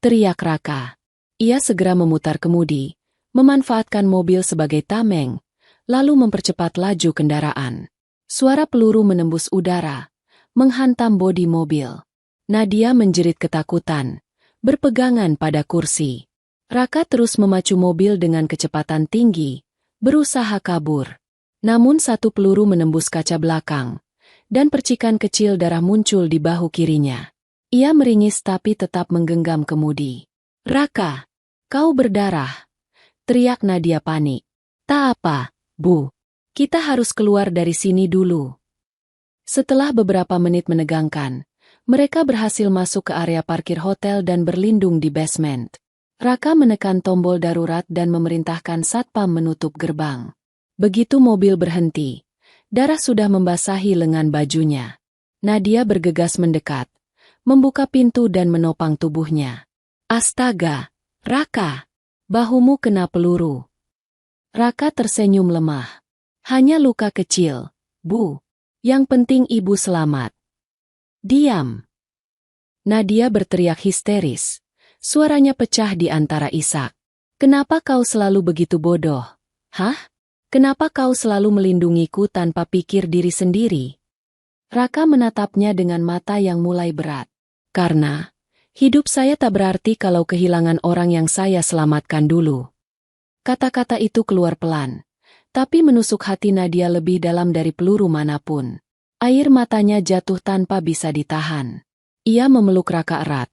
teriak Raka. Ia segera memutar kemudi, memanfaatkan mobil sebagai tameng, lalu mempercepat laju kendaraan. Suara peluru menembus udara, menghantam bodi mobil. Nadia menjerit ketakutan, berpegangan pada kursi. Raka terus memacu mobil dengan kecepatan tinggi, berusaha kabur. Namun satu peluru menembus kaca belakang, dan percikan kecil darah muncul di bahu kirinya. Ia meringis tapi tetap menggenggam kemudi. "Raka, kau berdarah!" teriak Nadia panik. "Tak apa, Bu. Kita harus keluar dari sini dulu." Setelah beberapa menit menegangkan, mereka berhasil masuk ke area parkir hotel dan berlindung di basement. Raka menekan tombol darurat dan memerintahkan satpam menutup gerbang. Begitu mobil berhenti, darah sudah membasahi lengan bajunya. Nadia bergegas mendekat, membuka pintu dan menopang tubuhnya. "Astaga, Raka, bahumu kena peluru." Raka tersenyum lemah. "Hanya luka kecil, Bu. Yang penting ibu selamat." "Diam!" Nadia berteriak histeris. Suaranya pecah di antara isak. "Kenapa kau selalu begitu bodoh? Hah? Kenapa kau selalu melindungiku tanpa pikir diri sendiri?" Raka menatapnya dengan mata yang mulai berat. "Karena hidup saya tak berarti kalau kehilangan orang yang saya selamatkan dulu." Kata-kata itu keluar pelan, tapi menusuk hati Nadia lebih dalam dari peluru manapun. Air matanya jatuh tanpa bisa ditahan. Ia memeluk Raka erat,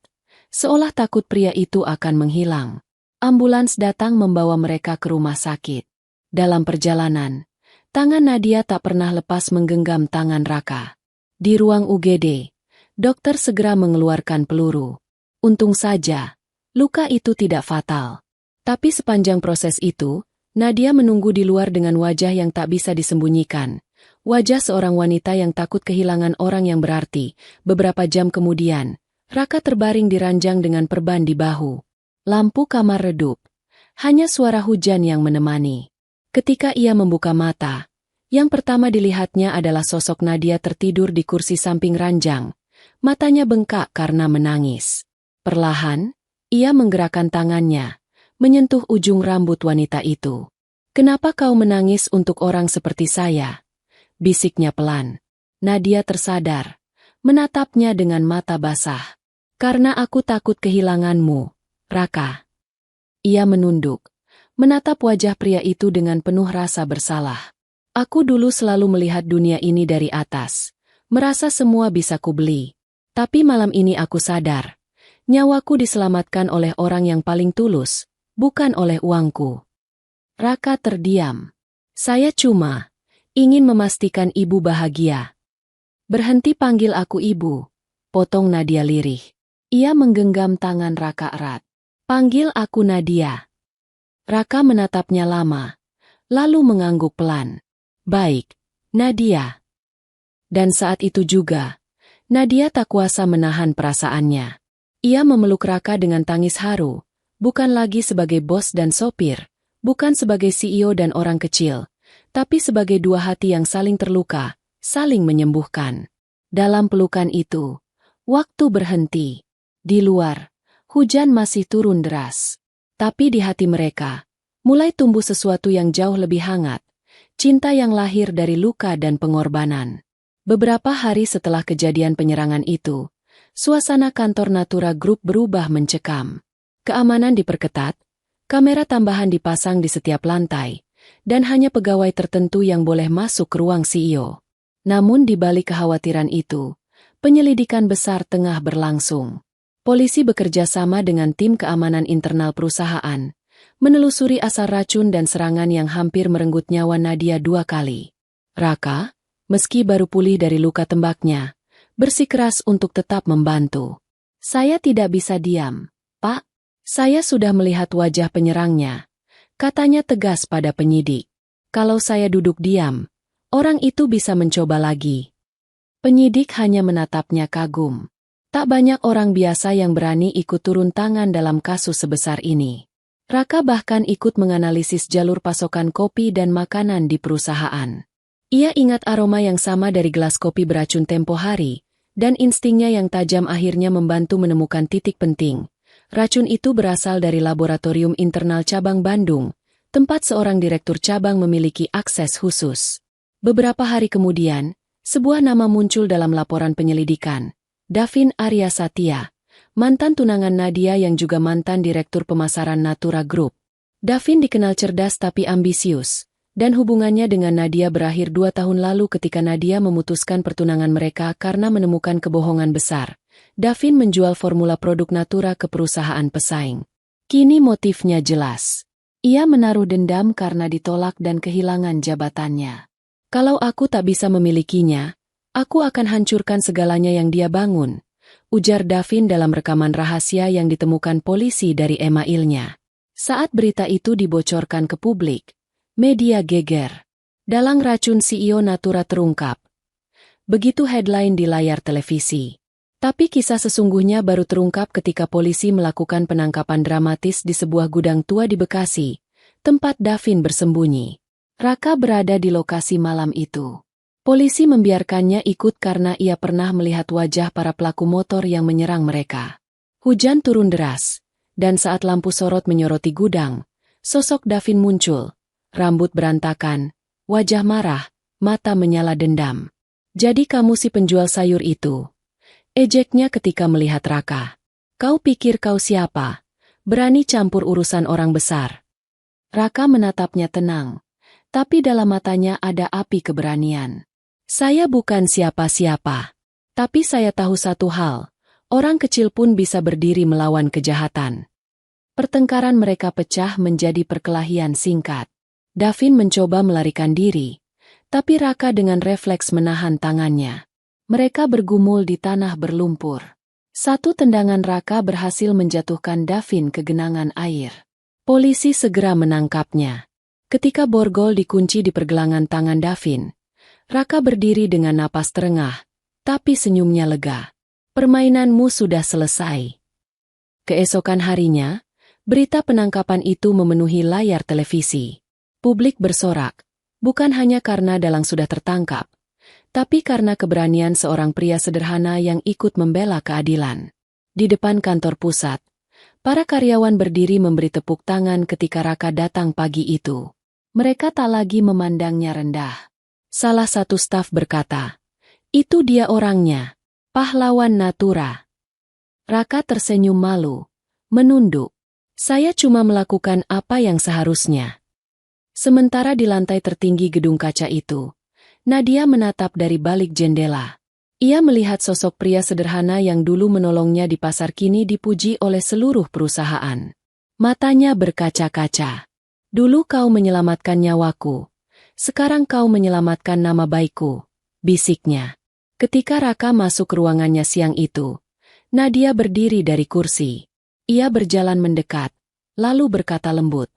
seolah takut pria itu akan menghilang. Ambulans datang membawa mereka ke rumah sakit. Dalam perjalanan, tangan Nadia tak pernah lepas menggenggam tangan Raka. Di ruang UGD, dokter segera mengeluarkan peluru. Untung saja, luka itu tidak fatal. Tapi sepanjang proses itu, Nadia menunggu di luar dengan wajah yang tak bisa disembunyikan. Wajah seorang wanita yang takut kehilangan orang yang berarti. Beberapa jam kemudian, Raka terbaring di ranjang dengan perban di bahu. Lampu kamar redup. Hanya suara hujan yang menemani. Ketika ia membuka mata, yang pertama dilihatnya adalah sosok Nadia tertidur di kursi samping ranjang. Matanya bengkak karena menangis. Perlahan, ia menggerakkan tangannya, menyentuh ujung rambut wanita itu. "Kenapa kau menangis untuk orang seperti saya?" bisiknya pelan. Nadia tersadar, menatapnya dengan mata basah. "Karena aku takut kehilanganmu, Raka." Ia menunduk, menatap wajah pria itu dengan penuh rasa bersalah. "Aku dulu selalu melihat dunia ini dari atas, merasa semua bisa kubeli. Tapi malam ini aku sadar, nyawaku diselamatkan oleh orang yang paling tulus, bukan oleh uangku." Raka terdiam. "Saya cuma ingin memastikan ibu bahagia." "Berhenti panggil aku ibu," potong Nadia lirih. Ia menggenggam tangan Raka erat. "Panggil aku Nadia." Raka menatapnya lama, lalu mengangguk pelan. "Baik, Nadia." Dan saat itu juga, Nadia tak kuasa menahan perasaannya. Ia memeluk Raka dengan tangis haru, bukan lagi sebagai bos dan sopir, bukan sebagai CEO dan orang kecil, tapi sebagai dua hati yang saling terluka, saling menyembuhkan. Dalam pelukan itu, waktu berhenti. Di luar, hujan masih turun deras. Tapi di hati mereka, mulai tumbuh sesuatu yang jauh lebih hangat, cinta yang lahir dari luka dan pengorbanan. Beberapa hari setelah kejadian penyerangan itu, suasana kantor Natura Group berubah mencekam. Keamanan diperketat, kamera tambahan dipasang di setiap lantai, dan hanya pegawai tertentu yang boleh masuk ke ruang CEO. Namun di balik kekhawatiran itu, penyelidikan besar tengah berlangsung. Polisi bekerja sama dengan tim keamanan internal perusahaan, menelusuri asal racun dan serangan yang hampir merenggut nyawa Nadia 2 kali. Raka, meski baru pulih dari luka tembaknya, bersikeras untuk tetap membantu. "Saya tidak bisa diam, Pak. Saya sudah melihat wajah penyerangnya," katanya tegas pada penyidik. "Kalau saya duduk diam, orang itu bisa mencoba lagi." Penyidik hanya menatapnya kagum. Tak banyak orang biasa yang berani ikut turun tangan dalam kasus sebesar ini. Raka bahkan ikut menganalisis jalur pasokan kopi dan makanan di perusahaan. Ia ingat aroma yang sama dari gelas kopi beracun tempo hari, dan instingnya yang tajam akhirnya membantu menemukan titik penting. Racun itu berasal dari laboratorium internal cabang Bandung, tempat seorang direktur cabang memiliki akses khusus. Beberapa hari kemudian, sebuah nama muncul dalam laporan penyelidikan. Davin Arya Satya, mantan tunangan Nadia yang juga mantan direktur pemasaran Natura Group. Davin dikenal cerdas tapi ambisius, dan hubungannya dengan Nadia berakhir 2 tahun lalu ketika Nadia memutuskan pertunangan mereka karena menemukan kebohongan besar. Davin menjual formula produk Natura ke perusahaan pesaing. Kini motifnya jelas. Ia menaruh dendam karena ditolak dan kehilangan jabatannya. Kalau aku tak bisa memilikinya, aku akan hancurkan segalanya yang dia bangun, ujar Davin dalam rekaman rahasia yang ditemukan polisi dari emailnya. Saat berita itu dibocorkan ke publik, media geger. Dalang racun CEO Natura terungkap. Begitu headline di layar televisi. Tapi kisah sesungguhnya baru terungkap ketika polisi melakukan penangkapan dramatis di sebuah gudang tua di Bekasi, tempat Davin bersembunyi. Raka berada di lokasi malam itu. Polisi membiarkannya ikut karena ia pernah melihat wajah para pelaku motor yang menyerang mereka. Hujan turun deras, dan saat lampu sorot menyoroti gudang, sosok Davin muncul, rambut berantakan, wajah marah, mata menyala dendam. Jadi kamu si penjual sayur itu? Ejeknya ketika melihat Raka. Kau pikir kau siapa? Berani campur urusan orang besar. Raka menatapnya tenang. Tapi dalam matanya ada api keberanian. Saya bukan siapa-siapa. Tapi saya tahu satu hal, orang kecil pun bisa berdiri melawan kejahatan. Pertengkaran mereka pecah menjadi perkelahian singkat. Davin mencoba melarikan diri, tapi Raka dengan refleks menahan tangannya. Mereka bergumul di tanah berlumpur. Satu tendangan Raka berhasil menjatuhkan Davin ke genangan air. Polisi segera menangkapnya. Ketika borgol dikunci di pergelangan tangan Davin, Raka berdiri dengan napas terengah, tapi senyumnya lega. Permainanmu sudah selesai. Keesokan harinya, berita penangkapan itu memenuhi layar televisi. Publik bersorak, bukan hanya karena Dalang sudah tertangkap, tapi karena keberanian seorang pria sederhana yang ikut membela keadilan. Di depan kantor pusat, para karyawan berdiri memberi tepuk tangan ketika Raka datang pagi itu. Mereka tak lagi memandangnya rendah. Salah satu staf berkata, "Itu dia orangnya, pahlawan Natura." Raka tersenyum malu, menunduk. "Saya cuma melakukan apa yang seharusnya." Sementara di lantai tertinggi gedung kaca itu, Nadia menatap dari balik jendela. Ia melihat sosok pria sederhana yang dulu menolongnya di pasar kini dipuji oleh seluruh perusahaan. Matanya berkaca-kaca. "Dulu kau menyelamatkan nyawaku. Sekarang kau menyelamatkan nama baikku," bisiknya. Ketika Raka masuk ke ruangannya siang itu, Nadia berdiri dari kursi. Ia berjalan mendekat, lalu berkata lembut,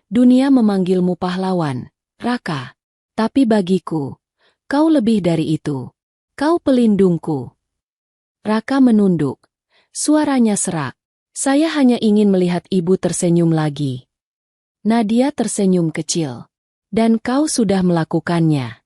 "Dunia memanggilmu pahlawan, Raka. Tapi bagiku, kau lebih dari itu. Kau pelindungku." Raka menunduk. Suaranya serak. "Saya hanya ingin melihat ibu tersenyum lagi." Nadia tersenyum kecil. "Dan kau sudah melakukannya."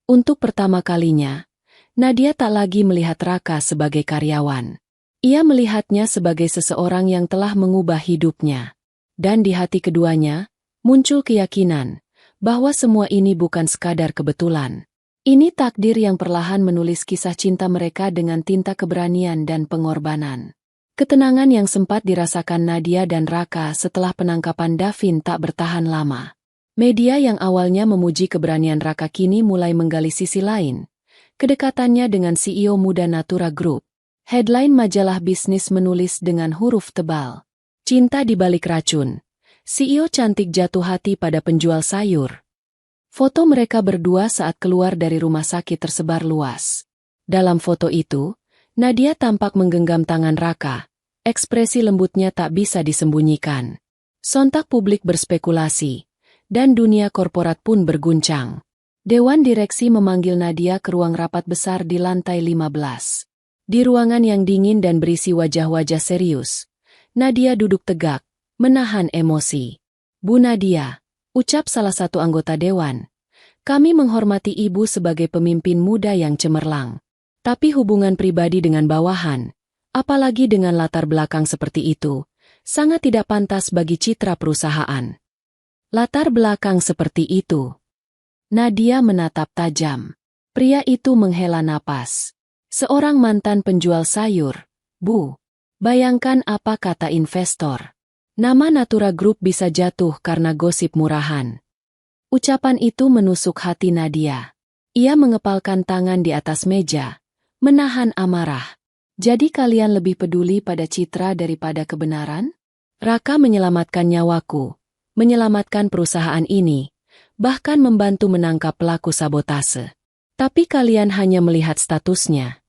Untuk pertama kalinya, Nadia tak lagi melihat Raka sebagai karyawan. Ia melihatnya sebagai seseorang yang telah mengubah hidupnya. Dan di hati keduanya, muncul keyakinan bahwa semua ini bukan sekadar kebetulan. Ini takdir yang perlahan menulis kisah cinta mereka dengan tinta keberanian dan pengorbanan. Ketenangan yang sempat dirasakan Nadia dan Raka setelah penangkapan Davin tak bertahan lama. Media yang awalnya memuji keberanian Raka kini mulai menggali sisi lain. Kedekatannya dengan CEO muda Natura Group. Headline majalah bisnis menulis dengan huruf tebal, "Cinta di balik racun. CEO cantik jatuh hati pada penjual sayur." Foto mereka berdua saat keluar dari rumah sakit tersebar luas. Dalam foto itu, Nadia tampak menggenggam tangan Raka. Ekspresi lembutnya tak bisa disembunyikan. Sontak publik berspekulasi, dan dunia korporat pun berguncang. Dewan direksi memanggil Nadia ke ruang rapat besar di lantai 15. Di ruangan yang dingin dan berisi wajah-wajah serius, Nadia duduk tegak, menahan emosi. "Bu Nadia," ucap salah satu anggota dewan, "kami menghormati ibu sebagai pemimpin muda yang cemerlang. Tapi hubungan pribadi dengan bawahan, apalagi dengan latar belakang seperti itu, sangat tidak pantas bagi citra perusahaan." "Latar belakang seperti itu?" Nadia menatap tajam. Pria itu menghela napas. "Seorang mantan penjual sayur, Bu. Bayangkan apa kata investor. Nama Natura Group bisa jatuh karena gosip murahan. Ucapan itu menusuk hati Nadia. Ia mengepalkan tangan di atas meja, menahan amarah. Jadi kalian lebih peduli pada citra daripada kebenaran? Raka menyelamatkan nyawaku, menyelamatkan perusahaan ini, bahkan membantu menangkap pelaku sabotase. Tapi kalian hanya melihat statusnya.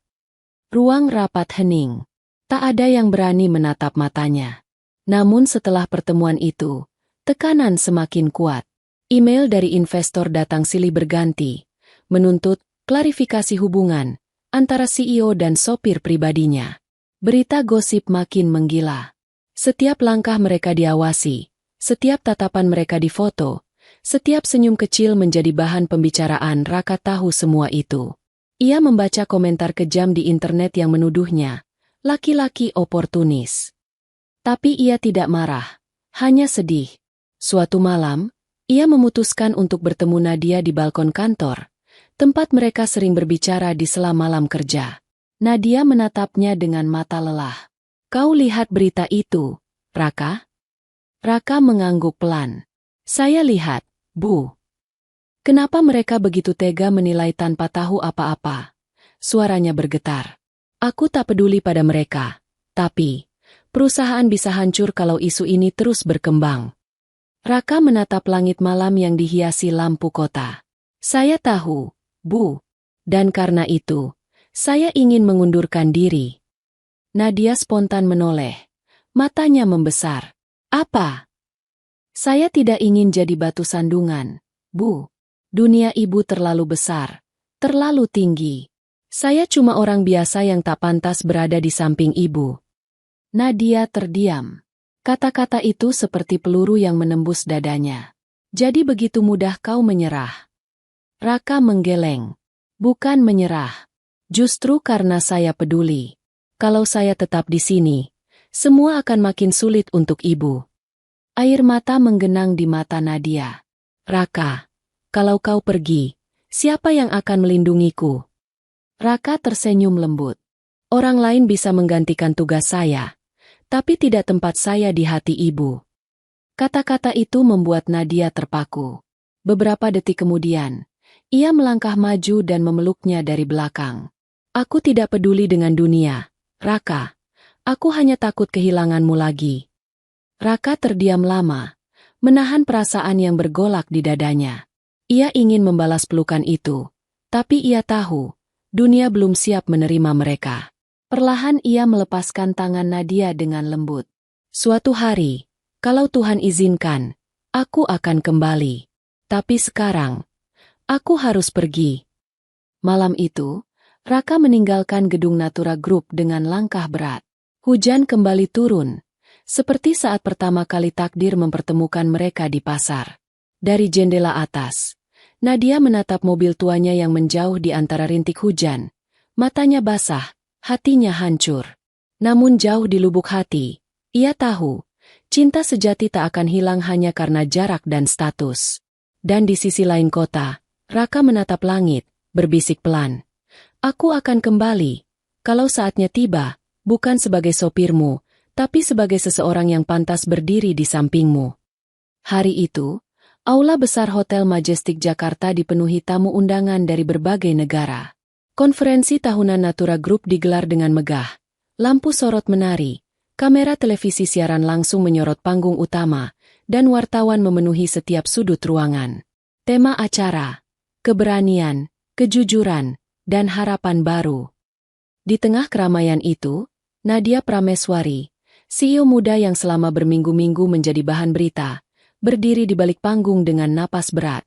Ruang rapat hening. Tak ada yang berani menatap matanya. Namun setelah pertemuan itu, tekanan semakin kuat. Email dari investor datang silih berganti, menuntut klarifikasi hubungan antara CEO dan sopir pribadinya. Berita gosip makin menggila. Setiap langkah mereka diawasi, setiap tatapan mereka difoto, setiap senyum kecil menjadi bahan pembicaraan. Raka tahu semua itu. Ia membaca komentar kejam di internet yang menuduhnya laki-laki oportunis. Tapi ia tidak marah, hanya sedih. Suatu malam, ia memutuskan untuk bertemu Nadia di balkon kantor, tempat mereka sering berbicara di sela malam kerja. Nadia menatapnya dengan mata lelah. Kau lihat berita itu, Raka? Raka mengangguk pelan. Saya lihat, Bu. Kenapa mereka begitu tega menilai tanpa tahu apa-apa? Suaranya bergetar. Aku tak peduli pada mereka, tapi perusahaan bisa hancur kalau isu ini terus berkembang. Raka menatap langit malam yang dihiasi lampu kota. Saya tahu, Bu. Dan karena itu, saya ingin mengundurkan diri. Nadia spontan menoleh. Matanya membesar. Apa? Saya tidak ingin jadi batu sandungan, Bu. Dunia ibu terlalu besar, terlalu tinggi. Saya cuma orang biasa yang tak pantas berada di samping ibu. Nadia terdiam. Kata-kata itu seperti peluru yang menembus dadanya. Jadi begitu mudah kau menyerah? Raka menggeleng. Bukan menyerah. Justru karena saya peduli. Kalau saya tetap di sini, semua akan makin sulit untuk ibu. Air mata menggenang di mata Nadia. Raka, kalau kau pergi, siapa yang akan melindungiku? Raka tersenyum lembut. Orang lain bisa menggantikan tugas saya, tapi tidak tempat saya di hati ibu. Kata-kata itu membuat Nadia terpaku. Beberapa detik kemudian, ia melangkah maju dan memeluknya dari belakang. Aku tidak peduli dengan dunia, Raka. Aku hanya takut kehilanganmu lagi. Raka terdiam lama, menahan perasaan yang bergolak di dadanya. Ia ingin membalas pelukan itu, tapi ia tahu, dunia belum siap menerima mereka. Perlahan ia melepaskan tangan Nadia dengan lembut. Suatu hari, kalau Tuhan izinkan, aku akan kembali. Tapi sekarang, aku harus pergi. Malam itu, Raka meninggalkan gedung Natura Group dengan langkah berat. Hujan kembali turun, seperti saat pertama kali takdir mempertemukan mereka di pasar. Dari jendela atas, Nadia menatap mobil tuanya yang menjauh di antara rintik hujan. Matanya basah, hatinya hancur. Namun jauh di lubuk hati, ia tahu, cinta sejati tak akan hilang hanya karena jarak dan status. Dan di sisi lain kota, Raka menatap langit, berbisik pelan. Aku akan kembali, kalau saatnya tiba, bukan sebagai sopirmu, tapi sebagai seseorang yang pantas berdiri di sampingmu. Hari itu, aula besar Hotel Majestic Jakarta dipenuhi tamu undangan dari berbagai negara. Konferensi tahunan Natura Group digelar dengan megah. Lampu sorot menari, kamera televisi siaran langsung menyorot panggung utama, dan wartawan memenuhi setiap sudut ruangan. Tema acara, keberanian, kejujuran, dan harapan baru. Di tengah keramaian itu, Nadia Prameswari, CEO muda yang selama berminggu-minggu menjadi bahan berita, berdiri di balik panggung dengan napas berat.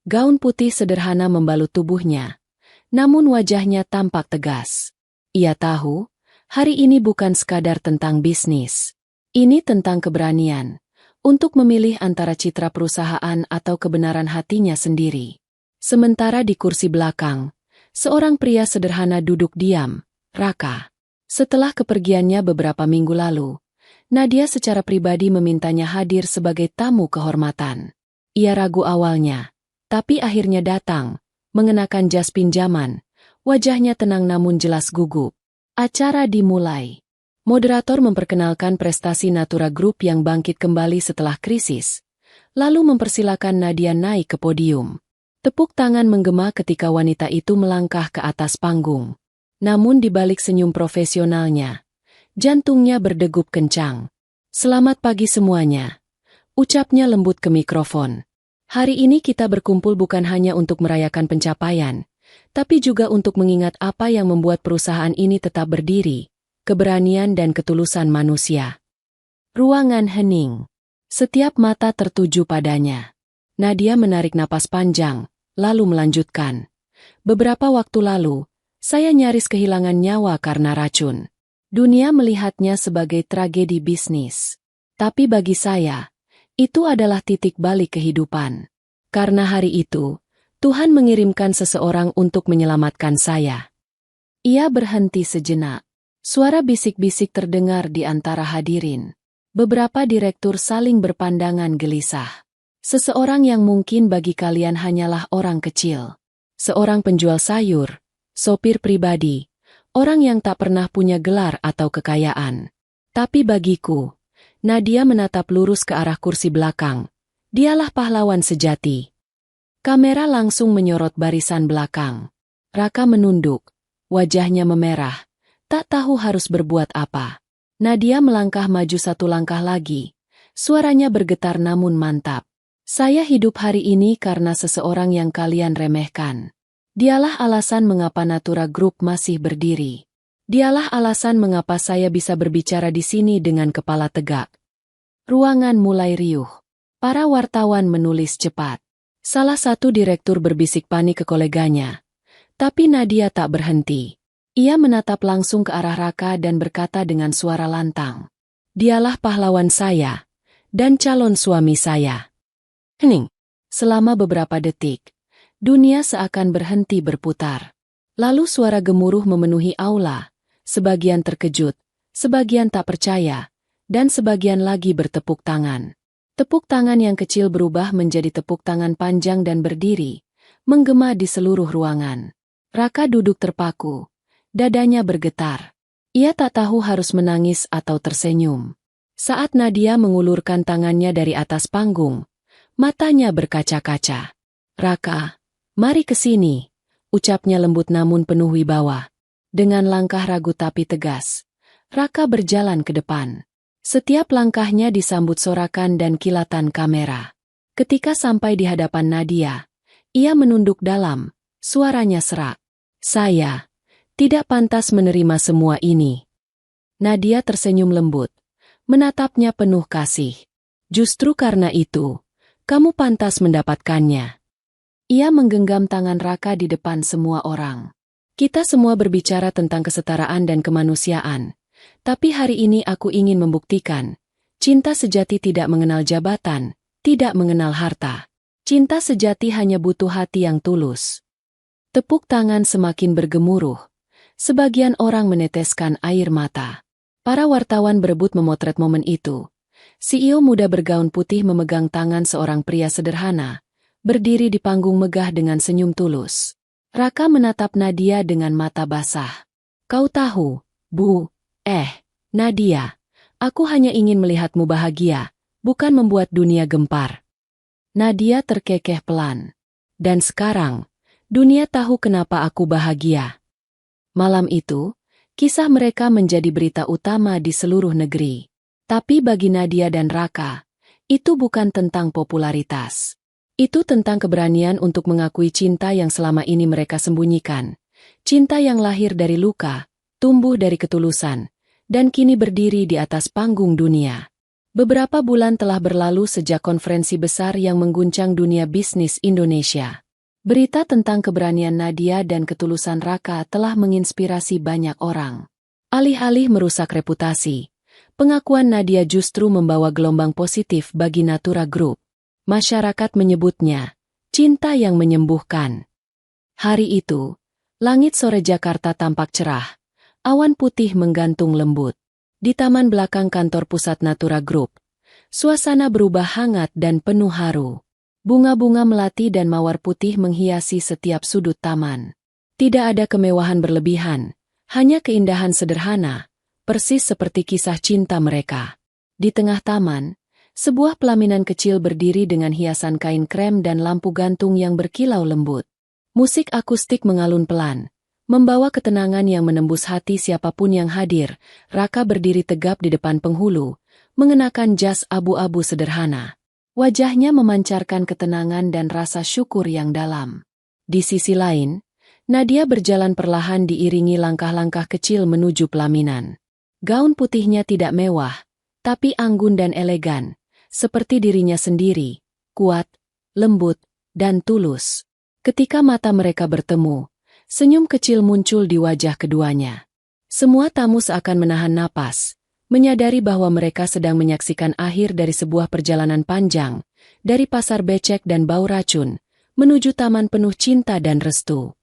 Gaun putih sederhana membalut tubuhnya, namun wajahnya tampak tegas. Ia tahu, hari ini bukan sekadar tentang bisnis. Ini tentang keberanian, untuk memilih antara citra perusahaan atau kebenaran hatinya sendiri. Sementara di kursi belakang, seorang pria sederhana duduk diam, Raka. Setelah kepergiannya beberapa minggu lalu, Nadia secara pribadi memintanya hadir sebagai tamu kehormatan. Ia ragu awalnya, tapi akhirnya datang, mengenakan jas pinjaman, wajahnya tenang namun jelas gugup. Acara dimulai. Moderator memperkenalkan prestasi Natura Group yang bangkit kembali setelah krisis, lalu mempersilakan Nadia naik ke podium. Tepuk tangan menggema ketika wanita itu melangkah ke atas panggung. Namun di balik senyum profesionalnya, jantungnya berdegup kencang. "Selamat pagi semuanya," ucapnya lembut ke mikrofon. "Hari ini kita berkumpul bukan hanya untuk merayakan pencapaian, tapi juga untuk mengingat apa yang membuat perusahaan ini tetap berdiri, keberanian dan ketulusan manusia." Ruangan hening. Setiap mata tertuju padanya. Nadia menarik napas panjang, lalu melanjutkan. "Beberapa waktu lalu, saya nyaris kehilangan nyawa karena racun. Dunia melihatnya sebagai tragedi bisnis. Tapi bagi saya, itu adalah titik balik kehidupan. Karena hari itu, Tuhan mengirimkan seseorang untuk menyelamatkan saya." Ia berhenti sejenak. Suara bisik-bisik terdengar di antara hadirin. Beberapa direktur saling berpandangan gelisah. Seseorang yang mungkin bagi kalian hanyalah orang kecil. Seorang penjual sayur, sopir pribadi, orang yang tak pernah punya gelar atau kekayaan. Tapi bagiku, Nadia menatap lurus ke arah kursi belakang. Dialah pahlawan sejati. Kamera langsung menyorot barisan belakang. Raka menunduk, wajahnya memerah, tak tahu harus berbuat apa. Nadia melangkah maju satu langkah lagi. Suaranya bergetar namun mantap. "Saya hidup hari ini karena seseorang yang kalian remehkan. Dialah alasan mengapa Natura Group masih berdiri. Dialah alasan mengapa saya bisa berbicara di sini dengan kepala tegak." Ruangan mulai riuh. Para wartawan menulis cepat. Salah satu direktur berbisik panik ke koleganya. Tapi Nadia tak berhenti. Ia menatap langsung ke arah Raka dan berkata dengan suara lantang, "Dialah pahlawan saya, dan calon suami saya." Hening. Selama beberapa detik, dunia seakan berhenti berputar. Lalu suara gemuruh memenuhi aula, sebagian terkejut, sebagian tak percaya, dan sebagian lagi bertepuk tangan. Tepuk tangan yang kecil berubah menjadi tepuk tangan panjang dan berdiri, menggema di seluruh ruangan. Raka duduk terpaku. Dadanya bergetar. Ia tak tahu harus menangis atau tersenyum. Saat Nadia mengulurkan tangannya dari atas panggung, matanya berkaca-kaca. "Raka, mari ke sini," ucapnya lembut namun penuh wibawa. Dengan langkah ragu tapi tegas, Raka berjalan ke depan. Setiap langkahnya disambut sorakan dan kilatan kamera. Ketika sampai di hadapan Nadia, ia menunduk dalam, suaranya serak. "Saya tidak pantas menerima semua ini." Nadia tersenyum lembut, menatapnya penuh kasih. "Justru karena itu, kamu pantas mendapatkannya." Ia menggenggam tangan Raka di depan semua orang. "Kita semua berbicara tentang kesetaraan dan kemanusiaan, tapi hari ini aku ingin membuktikan, cinta sejati tidak mengenal jabatan, tidak mengenal harta. Cinta sejati hanya butuh hati yang tulus." Tepuk tangan semakin bergemuruh. Sebagian orang meneteskan air mata. Para wartawan berebut memotret momen itu. CEO muda bergaun putih memegang tangan seorang pria sederhana, berdiri di panggung megah dengan senyum tulus. Raka menatap Nadia dengan mata basah. "Kau tahu, Bu, Nadia, aku hanya ingin melihatmu bahagia, bukan membuat dunia gempar." Nadia terkekeh pelan. "Dan sekarang, dunia tahu kenapa aku bahagia." Malam itu, kisah mereka menjadi berita utama di seluruh negeri. Tapi bagi Nadia dan Raka, itu bukan tentang popularitas. Itu tentang keberanian untuk mengakui cinta yang selama ini mereka sembunyikan. Cinta yang lahir dari luka, tumbuh dari ketulusan, dan kini berdiri di atas panggung dunia. Beberapa bulan telah berlalu sejak konferensi besar yang mengguncang dunia bisnis Indonesia. Berita tentang keberanian Nadia dan ketulusan Raka telah menginspirasi banyak orang. Alih-alih merusak reputasi, pengakuan Nadia justru membawa gelombang positif bagi Natura Group. Masyarakat menyebutnya cinta yang menyembuhkan. Hari itu, langit sore Jakarta tampak cerah, awan putih menggantung lembut. Di taman belakang kantor pusat Natura Group, suasana berubah hangat dan penuh haru. Bunga-bunga melati dan mawar putih menghiasi setiap sudut taman. Tidak ada kemewahan berlebihan, hanya keindahan sederhana, persis seperti kisah cinta mereka. Di tengah taman, sebuah pelaminan kecil berdiri dengan hiasan kain krem dan lampu gantung yang berkilau lembut. Musik akustik mengalun pelan, membawa ketenangan yang menembus hati siapapun yang hadir. Raka berdiri tegap di depan penghulu, mengenakan jas abu-abu sederhana. Wajahnya memancarkan ketenangan dan rasa syukur yang dalam. Di sisi lain, Nadia berjalan perlahan diiringi langkah-langkah kecil menuju pelaminan. Gaun putihnya tidak mewah, tapi anggun dan elegan, seperti dirinya sendiri, kuat, lembut, dan tulus. Ketika mata mereka bertemu, senyum kecil muncul di wajah keduanya. Semua tamu seakan menahan napas, menyadari bahwa mereka sedang menyaksikan akhir dari sebuah perjalanan panjang, dari pasar becek dan bau racun, menuju taman penuh cinta dan restu.